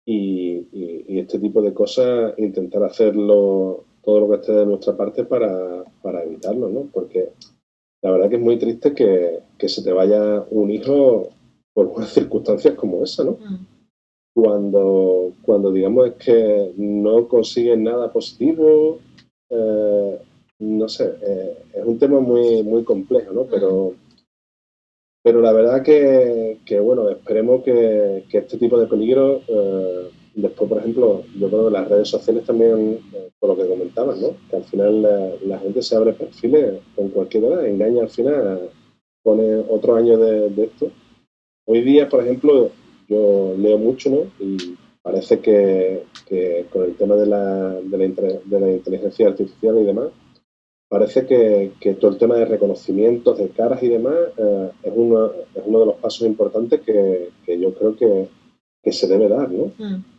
y este tipo de cosas, intentar hacerlo todo lo que esté de nuestra parte para evitarlo, ¿no? Porque la verdad que es muy triste que se te vaya un hijo por unas circunstancias como esa, ¿no? Cuando digamos es que no consiguen nada positivo, eh, no sé, es un tema muy, muy complejo, ¿no? Pero la verdad bueno, esperemos que este tipo de peligros, después, por ejemplo, yo creo que las redes sociales también, por lo que comentaban, ¿no? Que al final la gente se abre perfiles con cualquier edad, engaña al final, pone otro año de esto. Hoy día, por ejemplo, yo leo mucho, ¿no? Y parece que con el tema de la inteligencia artificial y demás, parece que todo el tema de reconocimientos de caras y demás es uno de los pasos importantes que yo creo que se debe dar, ¿no?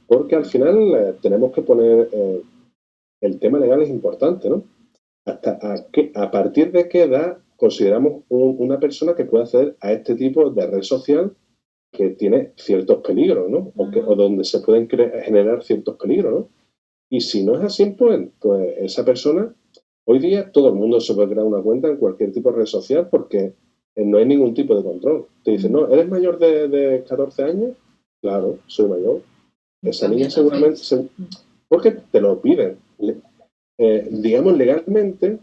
Porque al final tenemos que poner, el tema legal es importante, ¿no? A partir de qué edad consideramos una persona que puede acceder a este tipo de red social que tiene ciertos peligros, ¿no? O donde se pueden generar ciertos peligros, ¿no? Y si no es así, pues esa persona, hoy día todo el mundo se puede crear una cuenta en cualquier tipo de red social porque no hay ningún tipo de control. Te dicen, no, ¿eres mayor de 14 años? Claro, soy mayor. Esa niña seguramente, porque te lo piden. Digamos, legalmente,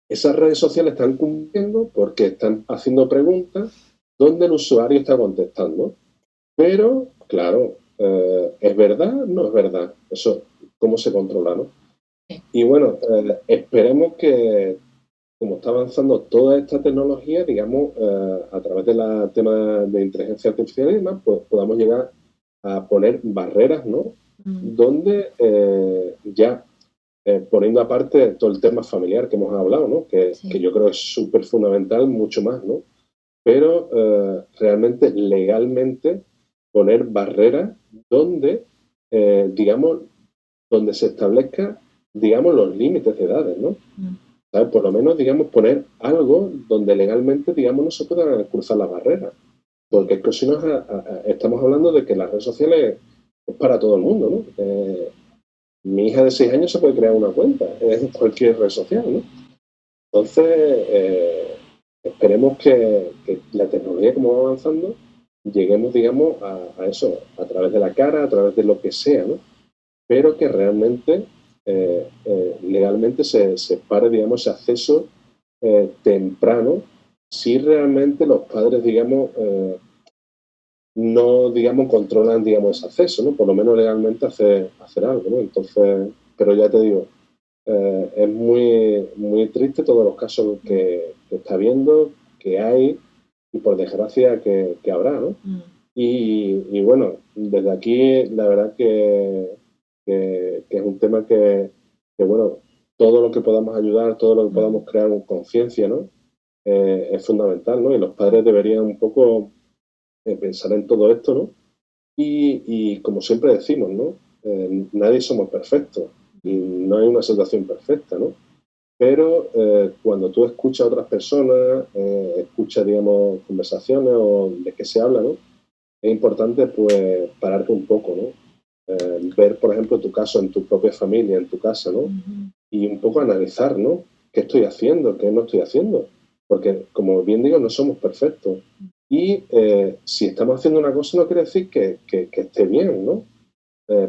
esas redes sociales están cumpliendo porque están haciendo preguntas donde el usuario está contestando. Pero, claro, ¿es verdad? No es verdad. Eso, ¿cómo se controla, no? Y bueno, esperemos que, como está avanzando toda esta tecnología, digamos, a través del tema de inteligencia artificial y demás, pues podamos llegar a poner barreras, ¿no? Donde ya, poniendo aparte todo el tema familiar que hemos hablado, ¿no? Que yo creo es súper fundamental, mucho más, ¿no? Pero realmente legalmente poner barreras donde, digamos, donde se establezca, digamos, los límites de edades, ¿no? ¿Sabes? Por lo menos, digamos, poner algo donde legalmente, digamos, no se puedan cruzar las barreras. Porque es que si no, estamos hablando de que las redes sociales es para todo el mundo, ¿no? Mi hija de 6 años se puede crear una cuenta en cualquier red social, ¿no? Entonces, esperemos que la tecnología, como va avanzando, lleguemos, digamos, a eso, a través de la cara, a través de lo que sea, ¿no? Pero que realmente, legalmente se pare, digamos, ese acceso temprano, si realmente los padres, digamos, no, digamos, controlan, digamos, ese acceso, ¿no? Por lo menos legalmente hacer algo, ¿no? Entonces, pero ya te digo, es muy, muy triste todos los casos que está viendo, que hay y por desgracia que habrá, ¿no? Y bueno, desde aquí la verdad que es un tema bueno, todo lo que podamos ayudar, todo lo que podamos crear en conciencia, ¿no? Es fundamental, ¿no? Y los padres deberían un poco pensar en todo esto, ¿no? Y como siempre decimos, ¿no? Nadie somos perfectos y no hay una situación perfecta, ¿no? Pero cuando tú escuchas a otras personas, escuchas, digamos, conversaciones o de qué se habla, ¿no? Es importante, pues, pararte un poco, ¿no? Ver, por ejemplo, tu caso en tu propia familia, en tu casa, ¿no? Y un poco analizar, ¿no? ¿Qué estoy haciendo? ¿Qué no estoy haciendo? Porque, como bien digo, no somos perfectos. Y si estamos haciendo una cosa no quiere decir que esté bien, ¿no?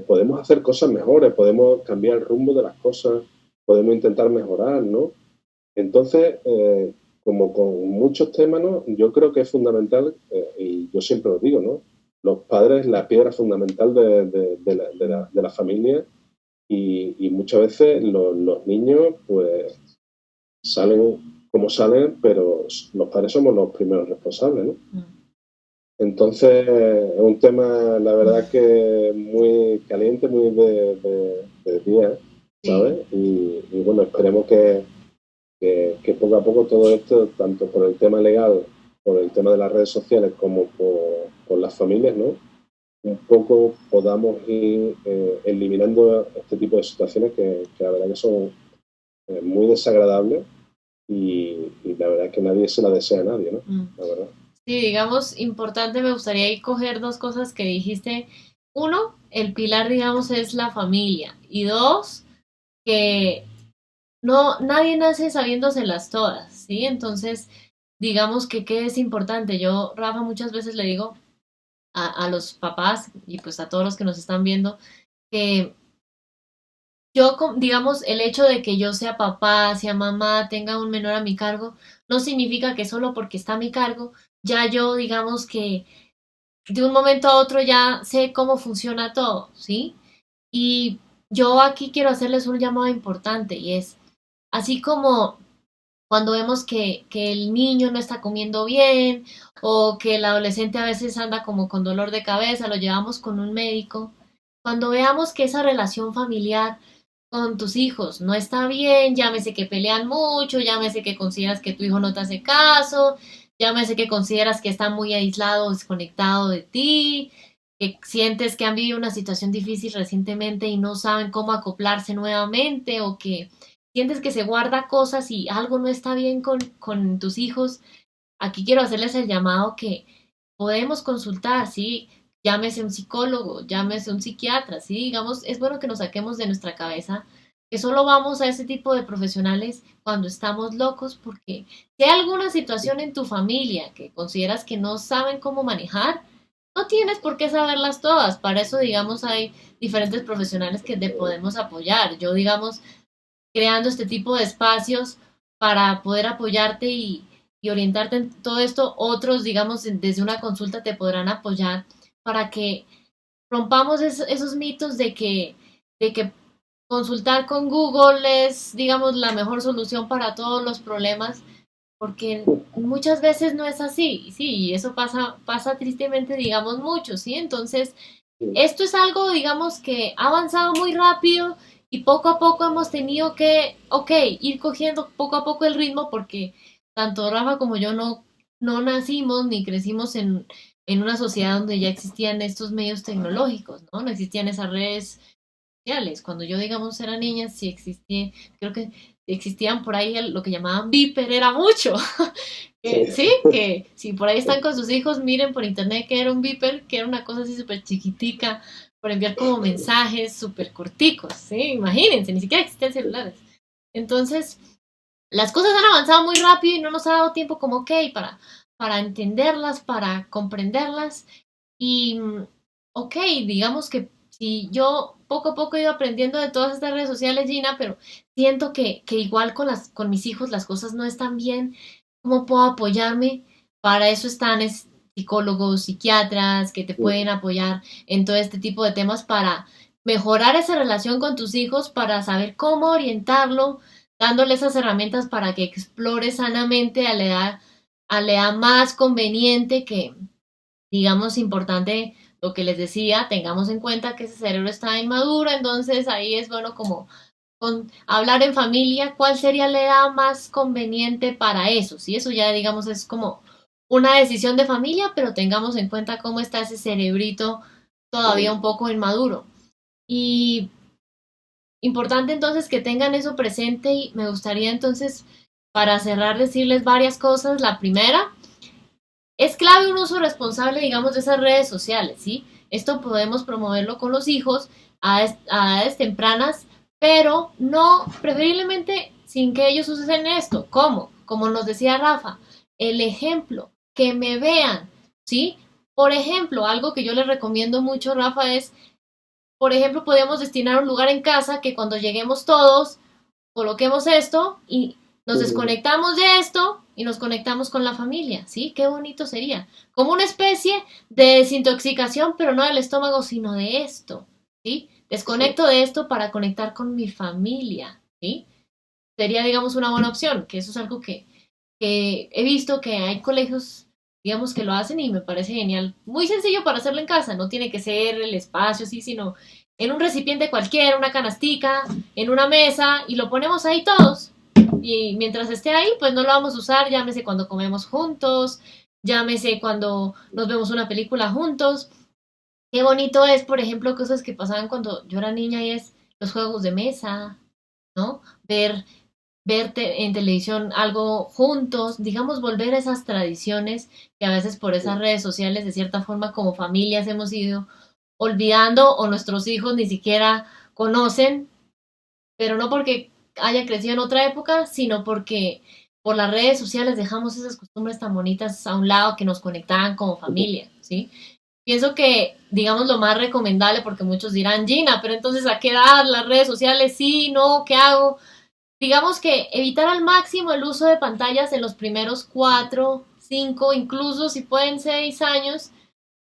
Podemos hacer cosas mejores, podemos cambiar el rumbo de las cosas, podemos intentar mejorar, ¿no? Entonces, como con muchos temas, ¿no? Yo creo que es fundamental, y yo siempre lo digo, ¿no? Los padres, la piedra fundamental de la familia y muchas veces los niños, pues, salen como salen, pero los padres somos los primeros responsables, ¿no? Entonces, es un tema, la verdad, que muy caliente, muy de día, ¿sabes? Y bueno, esperemos que poco a poco todo esto, tanto por el tema legal, por el tema de las redes sociales, como por las familias, ¿no? Un poco podamos ir eliminando este tipo de situaciones que la verdad que son muy desagradables y la verdad es que nadie se la desea a nadie, ¿no? Mm. La verdad. Sí, digamos, importante, me gustaría ahí coger dos cosas que dijiste. Uno, el pilar, digamos, es la familia. Y dos, que no, nadie nace sabiéndoselas todas, ¿sí? Entonces, digamos que qué es importante. Yo, Rafa, muchas veces le digo a los papás y pues a todos los que nos están viendo que yo, digamos, el hecho de que yo sea papá, sea mamá, tenga un menor a mi cargo, no significa que solo porque está a mi cargo, ya yo, digamos que de un momento a otro ya sé cómo funciona todo, ¿sí? Y yo aquí quiero hacerles un llamado importante y es, así como cuando vemos que el niño no está comiendo bien o que el adolescente a veces anda como con dolor de cabeza, lo llevamos con un médico, cuando veamos que esa relación familiar con tus hijos no está bien, llámese que pelean mucho, llámese que consideras que tu hijo no te hace caso, llámese que consideras que está muy aislado, desconectado de ti, que sientes que han vivido una situación difícil recientemente y no saben cómo acoplarse nuevamente o que sientes que se guarda cosas y algo no está bien con tus hijos, aquí quiero hacerles el llamado que podemos consultar, ¿sí? Llámese un psicólogo, llámese un psiquiatra, ¿sí? Digamos, es bueno que nos saquemos de nuestra cabeza que solo vamos a ese tipo de profesionales cuando estamos locos, porque si hay alguna situación en tu familia que consideras que no saben cómo manejar, no tienes por qué saberlas todas. Para eso, digamos, hay diferentes profesionales que te podemos apoyar. Yo, digamos, creando este tipo de espacios para poder apoyarte y orientarte en todo esto. Otros, digamos, desde una consulta te podrán apoyar para que rompamos esos mitos de que consultar con Google es, digamos, la mejor solución para todos los problemas, porque muchas veces no es así, sí, y eso pasa tristemente, digamos, mucho, ¿sí? Entonces, esto es algo, digamos, que ha avanzado muy rápido y poco a poco hemos tenido que, ok, ir cogiendo poco a poco el ritmo porque tanto Rafa como yo no nacimos ni crecimos en una sociedad donde ya existían estos medios tecnológicos, ¿no? No existían esas redes sociales. Cuando yo, digamos, era niña, sí existía, creo que existían por ahí lo que llamaban Viper, era mucho. Sí. Sí, que si por ahí están con sus hijos, miren por internet que era un beeper, que era una cosa así súper chiquitica, por enviar como mensajes súper corticos, ¿sí? Imagínense, ni siquiera existían celulares. Entonces, las cosas han avanzado muy rápido y no nos ha dado tiempo como, ok, para entenderlas, para comprenderlas. Y, ok, digamos que si yo poco a poco he ido aprendiendo de todas estas redes sociales, Gina, pero siento que igual con mis hijos las cosas no están bien. ¿Cómo puedo apoyarme? Para eso están psicólogos, psiquiatras que te pueden apoyar en todo este tipo de temas para mejorar esa relación con tus hijos, para saber cómo orientarlo, dándole esas herramientas para que explore sanamente a la edad más conveniente que, digamos, importante lo que les decía, tengamos en cuenta que ese cerebro está inmaduro, entonces ahí es bueno como hablar en familia, cuál sería la edad más conveniente para eso. Si eso ya, digamos, es como una decisión de familia, pero tengamos en cuenta cómo está ese cerebrito todavía un poco inmaduro. Y importante entonces que tengan eso presente y me gustaría entonces, para cerrar, decirles varias cosas. La primera, es clave un uso responsable, digamos, de esas redes sociales, ¿sí? Esto podemos promoverlo con los hijos a edades tempranas, pero no, preferiblemente sin que ellos usen esto. ¿Cómo? Como nos decía Rafa, el ejemplo, que me vean, ¿sí? Por ejemplo, algo que yo les recomiendo mucho, Rafa, es, por ejemplo, podemos destinar un lugar en casa que cuando lleguemos todos coloquemos esto y nos desconectamos de esto y nos conectamos con la familia, ¿sí? Qué bonito sería. Como una especie de desintoxicación, pero no del estómago, sino de esto, ¿sí? Desconecto de esto para conectar con mi familia, ¿sí? Sería, digamos, una buena opción, que eso es algo que he visto que hay colegios, digamos, que lo hacen y me parece genial. Muy sencillo para hacerlo en casa, no tiene que ser el espacio, sí, sino en un recipiente cualquiera, una canastica, en una mesa y lo ponemos ahí todos. Y mientras esté ahí, pues no lo vamos a usar, llámese cuando comemos juntos, llámese cuando nos vemos una película juntos. Qué bonito es, por ejemplo, cosas que pasaban cuando yo era niña y es los juegos de mesa, ¿no? Ver ver en televisión algo juntos, digamos, volver a esas tradiciones que a veces por esas redes sociales, de cierta forma, como familias hemos ido olvidando o nuestros hijos ni siquiera conocen, pero no porque haya crecido en otra época, sino porque por las redes sociales dejamos esas costumbres tan bonitas a un lado que nos conectaban como familia, ¿sí? Pienso que, digamos, lo más recomendable, porque muchos dirán, Gina, pero entonces ¿a qué edad las redes sociales? Sí, no, ¿qué hago? Digamos que evitar al máximo el uso de pantallas en los primeros 4, 5, incluso si pueden 6 años,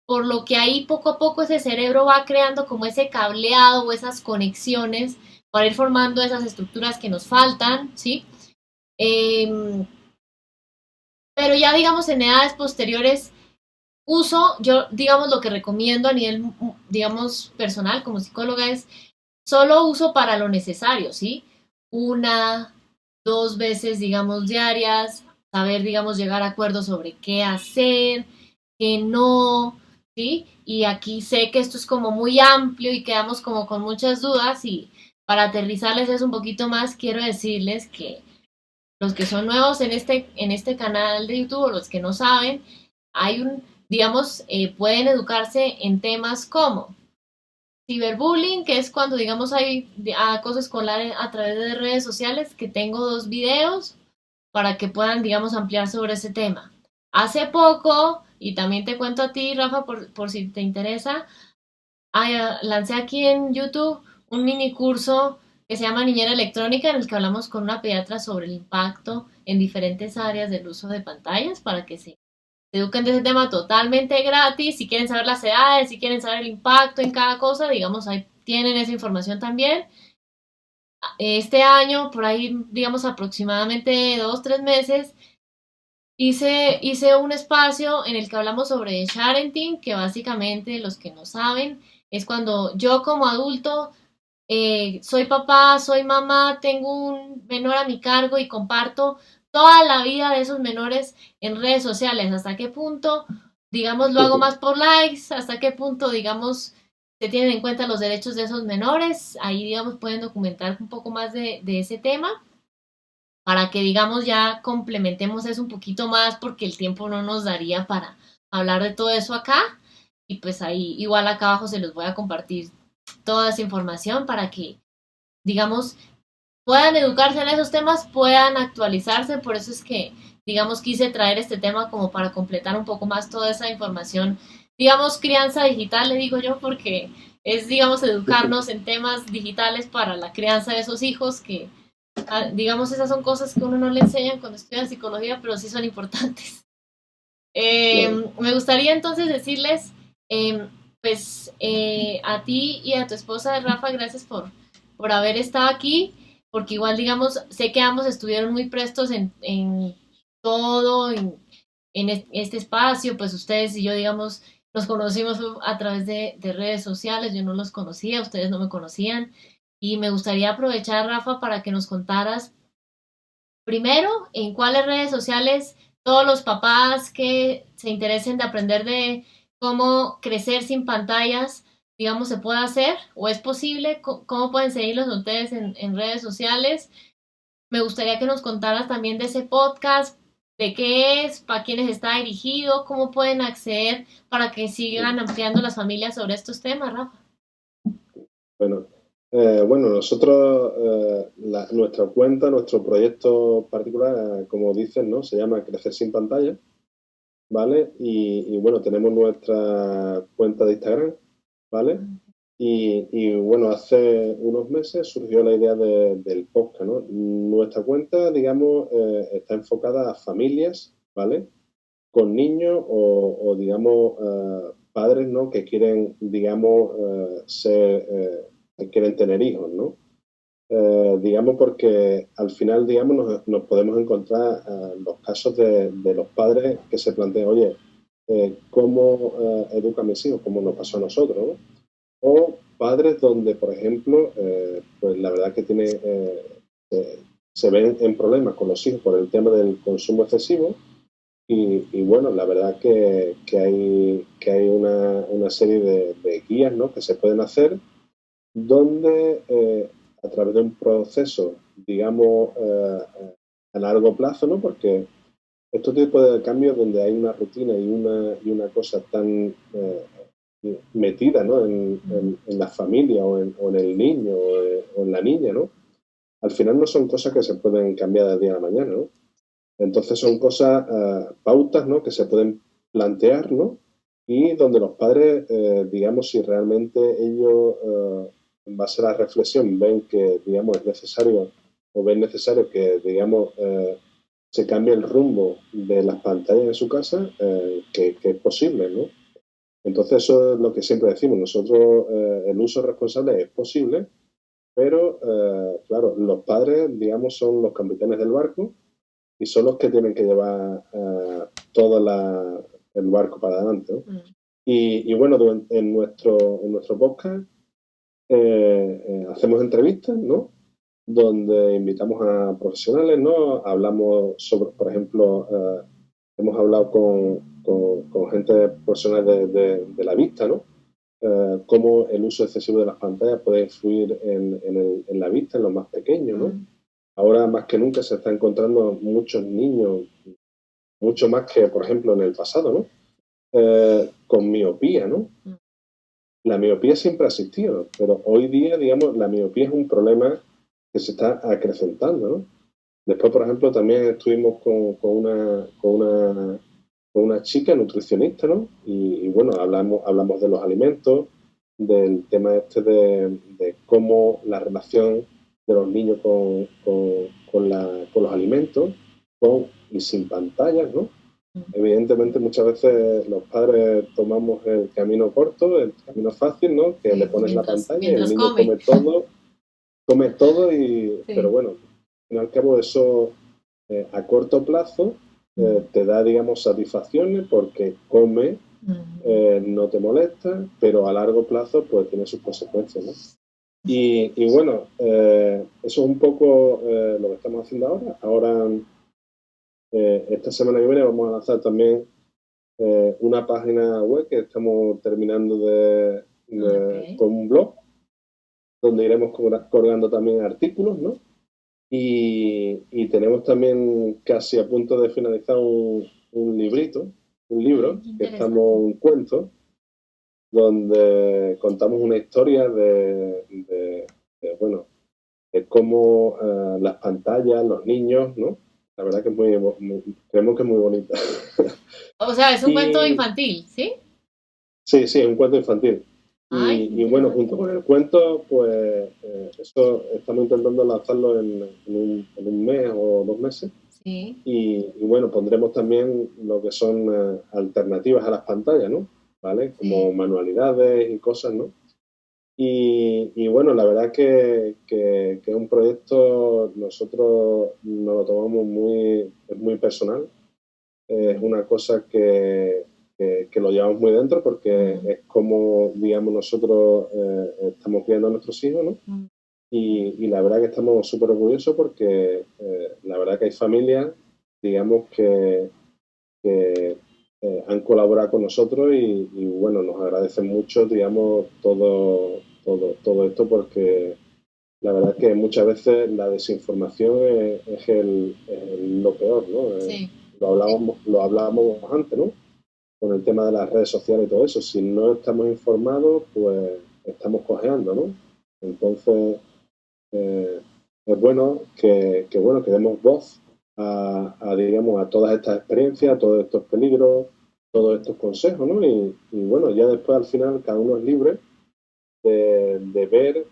por lo que ahí poco a poco ese cerebro va creando como ese cableado o esas conexiones para ir formando esas estructuras que nos faltan, ¿sí? Eh, pero ya digamos en edades posteriores, yo digamos lo que recomiendo a nivel, digamos, personal como psicóloga es solo uso para lo necesario, ¿sí? 1, 2 veces, digamos, diarias, saber, digamos, llegar a acuerdos sobre qué hacer, qué no, ¿sí? Y aquí sé que esto es como muy amplio y quedamos como con muchas dudas y para aterrizarles es un poquito más, quiero decirles que los que son nuevos en este canal de YouTube o los que no saben, hay digamos, pueden educarse en temas como ciberbullying, que es cuando, digamos, hay acoso escolar a través de redes sociales, que tengo 2 videos para que puedan, digamos, ampliar sobre ese tema. Hace poco, y también te cuento a ti, Rafa, por si te interesa, lancé aquí en YouTube un mini curso que se llama Niñera Electrónica, en el que hablamos con una pediatra sobre el impacto en diferentes áreas del uso de pantallas para que se eduquen de ese tema totalmente gratis. Si quieren saber las edades, si quieren saber el impacto en cada cosa, digamos, ahí tienen esa información también. Este año, por ahí, digamos, aproximadamente 2, 3 meses, hice un espacio en el que hablamos sobre sharenting, que básicamente, los que no saben, es cuando yo como adulto soy papá, soy mamá, tengo un menor a mi cargo y comparto toda la vida de esos menores en redes sociales. ¿Hasta qué punto, digamos, lo hago más por likes? ¿Hasta qué punto, digamos, se tienen en cuenta los derechos de esos menores? Ahí, digamos, pueden documentar un poco más de ese tema para que, digamos, ya complementemos eso un poquito más porque el tiempo no nos daría para hablar de todo eso acá. Y pues ahí, igual acá abajo se los voy a compartir toda esa información para que, digamos, puedan educarse en esos temas, puedan actualizarse. Por eso es que, digamos, quise traer este tema como para completar un poco más toda esa información. Digamos, crianza digital, le digo yo, porque es, digamos, educarnos en temas digitales para la crianza de esos hijos que, digamos, esas son cosas que uno no le enseñan cuando estudia psicología, pero sí son importantes. Me gustaría entonces decirles, pues, a ti y a tu esposa, Rafa, gracias por haber estado aquí, porque igual, digamos, sé que ambos estuvieron muy prestos en todo, en este espacio, pues ustedes y yo, digamos, nos conocimos a través de redes sociales, yo no los conocía, ustedes no me conocían, y me gustaría aprovechar, Rafa, para que nos contaras primero, en cuáles redes sociales todos los papás que se interesen de aprender de cómo crecer sin pantallas, digamos, se puede hacer o es posible, cómo pueden seguirlos ustedes en redes sociales. Me gustaría que nos contaras también de ese podcast, de qué es, para quiénes está dirigido, cómo pueden acceder para que sigan ampliando las familias sobre estos temas, Rafa. Bueno, bueno, nosotros, nuestra cuenta, nuestro proyecto particular, como dicen, ¿no? Se llama Crecer sin pantalla, ¿vale? Y bueno, tenemos nuestra cuenta de Instagram, ¿vale? Y bueno, hace unos meses surgió la idea del podcast, ¿no? Nuestra cuenta, digamos, está enfocada a familias, ¿vale? Con niños digamos, padres, ¿no? Que quieren, digamos, que quieren tener hijos, ¿no? Digamos porque al final, digamos, nos podemos encontrar los casos de los padres que se plantean, oye, ¿cómo educa a mis hijos? ¿Cómo nos pasó a nosotros? ¿No? O padres donde, por ejemplo, pues la verdad que se ven en problemas con los hijos por el tema del consumo excesivo y bueno, la verdad que hay una serie de guías, ¿no? Que se pueden hacer donde a través de un proceso digamos, a largo plazo, ¿no? Porque estos tipos de cambios donde hay una rutina y una cosa tan metida, ¿no? En la familia o en el niño o en la niña, ¿no? Al final no son cosas que se pueden cambiar de día a la mañana, ¿no? Entonces son cosas, pautas, ¿no? Que se pueden plantear, ¿no? Y donde los padres, digamos, si realmente ellos, en base a la reflexión, ven que, digamos, es necesario o ven necesario que, digamos, se cambie el rumbo de las pantallas en su casa, que es posible, ¿no? Entonces eso es lo que siempre decimos. Nosotros, el uso responsable es posible, pero, claro, los padres, digamos, son los capitanes del barco y son los que tienen que llevar todo el barco para adelante, ¿no? Y bueno, en nuestro podcast hacemos entrevistas, ¿no? Donde invitamos a profesionales, ¿no? Hablamos sobre, por ejemplo, hemos hablado con gente profesional de la vista, ¿no? Cómo el uso excesivo de las pantallas puede influir en la vista, en los más pequeños, ¿no? Ahora más que nunca se están encontrando muchos niños, mucho más que, por ejemplo, en el pasado, ¿no? Con miopía, ¿no? La miopía siempre ha existido, pero hoy día, digamos, la miopía es un problema que se está acrecentando, ¿no? Después, por ejemplo, también estuvimos con una chica nutricionista, ¿no? Y bueno, hablamos de los alimentos, del tema este de cómo la relación de los niños con los alimentos, con y sin pantallas, ¿no? Evidentemente, muchas veces los padres tomamos el camino corto, el camino fácil, ¿no? Que le pones la pantalla y el niño come todo pero bueno, al fin y al cabo eso a corto plazo te da, digamos, satisfacciones porque come, no te molesta, pero a largo plazo pues tiene sus consecuencias, ¿no? Y bueno, eso es un poco lo que estamos haciendo ahora. Ahora, esta semana que viene vamos a lanzar también una página web que estamos terminando con un blog, donde iremos colgando también artículos, ¿no? Y tenemos también casi a punto de finalizar un libro, que estamos un cuento, donde contamos una historia bueno, de cómo las pantallas, los niños, ¿no? La verdad que es creemos que es muy bonita. O sea, es un cuento infantil, ¿sí? Sí, es un cuento infantil. Y bueno, junto con el cuento, pues eso estamos intentando lanzarlo en un mes o 2 meses. Sí. Y bueno, pondremos también lo que son alternativas a las pantallas, ¿no? ¿Vale? Como manualidades y cosas, ¿no? Y bueno, la verdad que es un proyecto, nosotros nos lo tomamos es muy personal. Es una cosa que lo llevamos muy dentro porque es como, digamos, nosotros estamos criando a nuestros hijos, ¿no? Y la verdad que estamos súper orgullosos porque la verdad que hay familias, digamos, que han colaborado con nosotros y bueno, nos agradecen mucho, digamos, todo esto porque la verdad que muchas veces la desinformación es lo peor, ¿no? Sí. Lo hablábamos antes, ¿no? Con el tema de las redes sociales y todo eso. Si no estamos informados, pues estamos cojeando, ¿no? Entonces, es bueno bueno, que demos voz digamos, a todas estas experiencias, a todos estos peligros, todos estos consejos, ¿no? Y bueno, ya después al final cada uno es libre de ver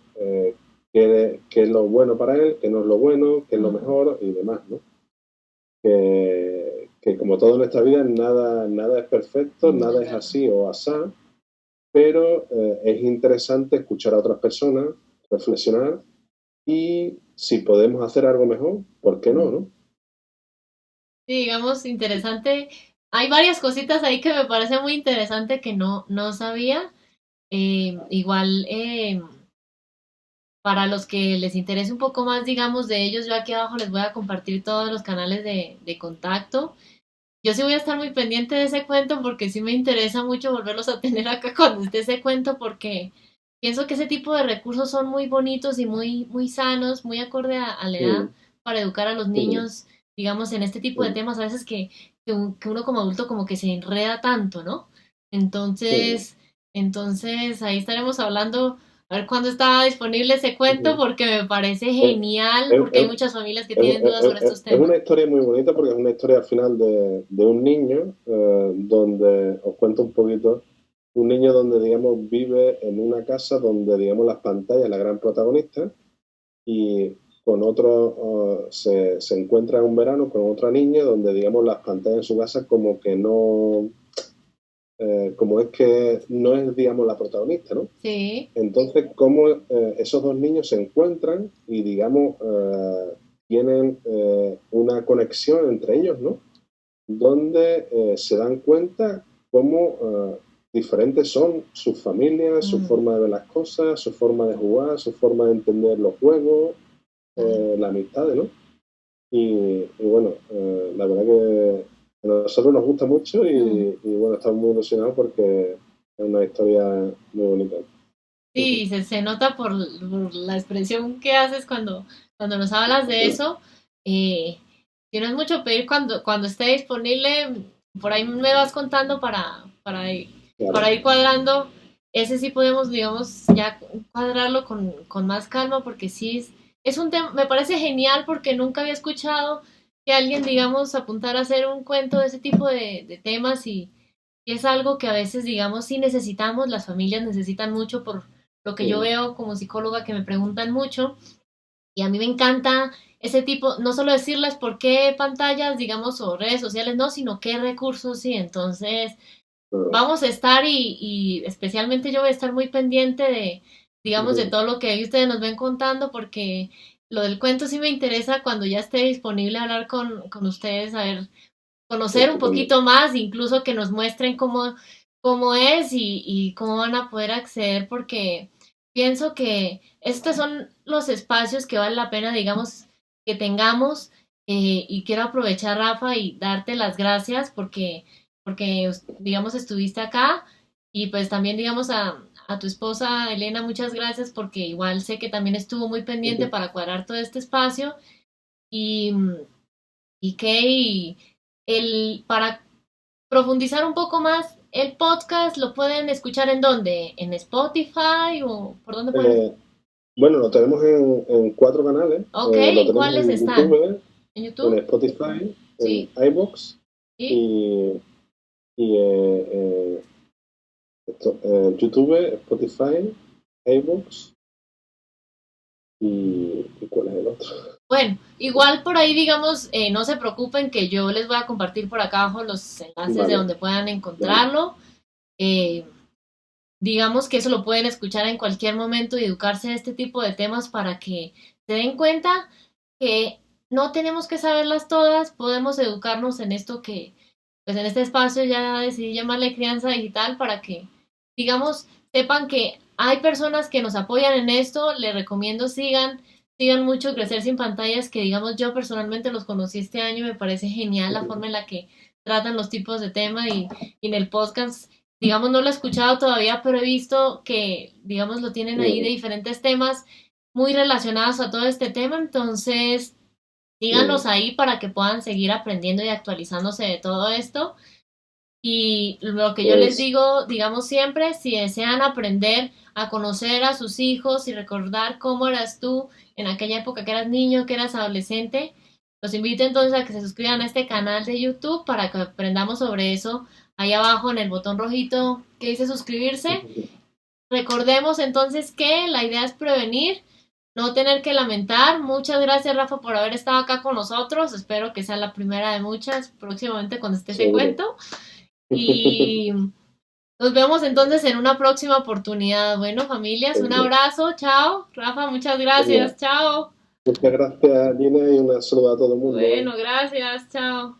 qué es lo bueno para él, qué no es lo bueno, qué es lo mejor y demás, ¿no? Que como todo en nuestra vida, nada es perfecto, nada es así o asá, pero es interesante escuchar a otras personas, reflexionar y si podemos hacer algo mejor, ¿por qué no, no? Sí, digamos, interesante. Hay varias cositas ahí que me parece muy interesante que no sabía. Igual, para los que les interese un poco más, digamos, de ellos, yo aquí abajo les voy a compartir todos los canales de contacto. Yo sí voy a estar muy pendiente de ese cuento porque sí me interesa mucho volverlos a tener acá cuando esté ese cuento porque pienso que ese tipo de recursos son muy bonitos y muy, muy sanos, muy acorde a la edad mm, para educar a los mm, niños, digamos, en este tipo de mm, temas, a veces que uno como adulto como que se enreda tanto, ¿no? mm, Entonces ahí estaremos hablando, a ver cuándo está disponible ese cuento, mm. porque me parece Es, genial, es- porque hay es- muchas familias que tienen dudas sobre estos es temas. una historia muy bonita porque es una historia al final de un niño donde, os cuento un poquito, un niño donde, digamos, vive en una casa donde, digamos, las pantallas, la gran protagonista, y con otro, se encuentra un verano con otra niña donde, digamos, las pantallas en su casa como que no, como es que no es, digamos, la protagonista, ¿no? Sí. Entonces, cómo esos dos niños se encuentran y, digamos, tienen una conexión entre ellos, ¿no? Donde se dan cuenta cómo diferentes son sus familias, su Mm, forma de ver las cosas, su forma de jugar, su forma de entender los juegos, claro. la amistad, ¿no? Y bueno, la verdad que a nosotros nos gusta mucho Mm. y bueno, estamos muy ilusionados porque es una historia muy bonita. Sí, se nota por la expresión que haces cuando nos hablas de eso. Eh, si no es mucho pedir cuando esté disponible, por ahí me vas contando Claro. para ir cuadrando. Ese sí podemos, digamos, ya cuadrarlo con más calma, porque sí es un tema, me parece genial porque nunca había escuchado que alguien, digamos, apuntara a hacer un cuento de ese tipo de temas y es algo que a veces, digamos, sí necesitamos, las familias necesitan mucho por lo que yo Mm, veo como psicóloga que me preguntan mucho y a mí me encanta ese tipo, no solo decirles por qué pantallas, digamos, o redes sociales, no, sino qué recursos sí. Entonces, claro. vamos a estar y especialmente yo voy a estar muy pendiente de, digamos, de Mm, todo lo que ustedes nos ven contando porque lo del cuento sí me interesa cuando ya esté disponible hablar con ustedes, a ver, conocer un estupendo. poquito más, incluso que nos muestren cómo es y cómo van a poder acceder, porque pienso que estos son los espacios que vale la pena, digamos, que tengamos. Y quiero aprovechar, Rafa, y darte las gracias porque, digamos, estuviste acá y pues también, digamos, a tu esposa, Elena, muchas gracias porque igual sé que también estuvo muy pendiente para cuadrar todo este espacio y, y que para profundizar un poco más, el podcast lo pueden escuchar en dónde, en Spotify o por dónde pueden. Eh, bueno, lo tenemos en cuatro canales. Ok, Lo ¿y tenemos cuáles en están? YouTube, ¿En en YouTube? Spotify, en Sí, iVoox sí. y, YouTube, Spotify, iVoox y ¿cuál es el otro? Bueno, igual por ahí, digamos, no se preocupen que yo les voy a compartir por acá abajo los enlaces de Vale, donde puedan vale. encontrarlo. Eh, digamos que eso lo pueden escuchar en cualquier momento y educarse de este tipo de temas para que se den cuenta que no tenemos que saberlas todas, podemos educarnos en esto que, pues en este espacio ya decidí llamarle crianza digital para que, digamos, sepan que hay personas que nos apoyan en esto, les recomiendo sigan mucho Crecer Sin Pantallas, que digamos yo personalmente los conocí este año, me parece genial la forma en la que tratan los tipos de tema y en el podcast digamos, no lo he escuchado todavía, pero he visto que, digamos, lo tienen ahí de Mm, diferentes temas muy relacionados a todo este tema, entonces síganlos mm, ahí para que puedan seguir aprendiendo y actualizándose de todo esto. Y lo que yo les Pues digo, digamos siempre, si desean aprender a conocer a sus hijos y recordar cómo eras tú en aquella época que eras niño, que eras adolescente, los invito entonces a que se suscriban a este canal de YouTube para que aprendamos sobre eso ahí abajo en el botón rojito que dice suscribirse. Recordemos entonces que la idea es prevenir, no tener que lamentar. Muchas gracias, Rafa, por haber estado acá con nosotros. Espero que sea la primera de muchas próximamente cuando esté ese seguro. cuento. Y nos vemos entonces en una próxima oportunidad. Bueno, familias, un Venga, abrazo. Chao. Rafa, muchas venga. gracias. Chao. Muchas gracias, Gina, y un saludo a todo el mundo. Bueno, gracias. Chao.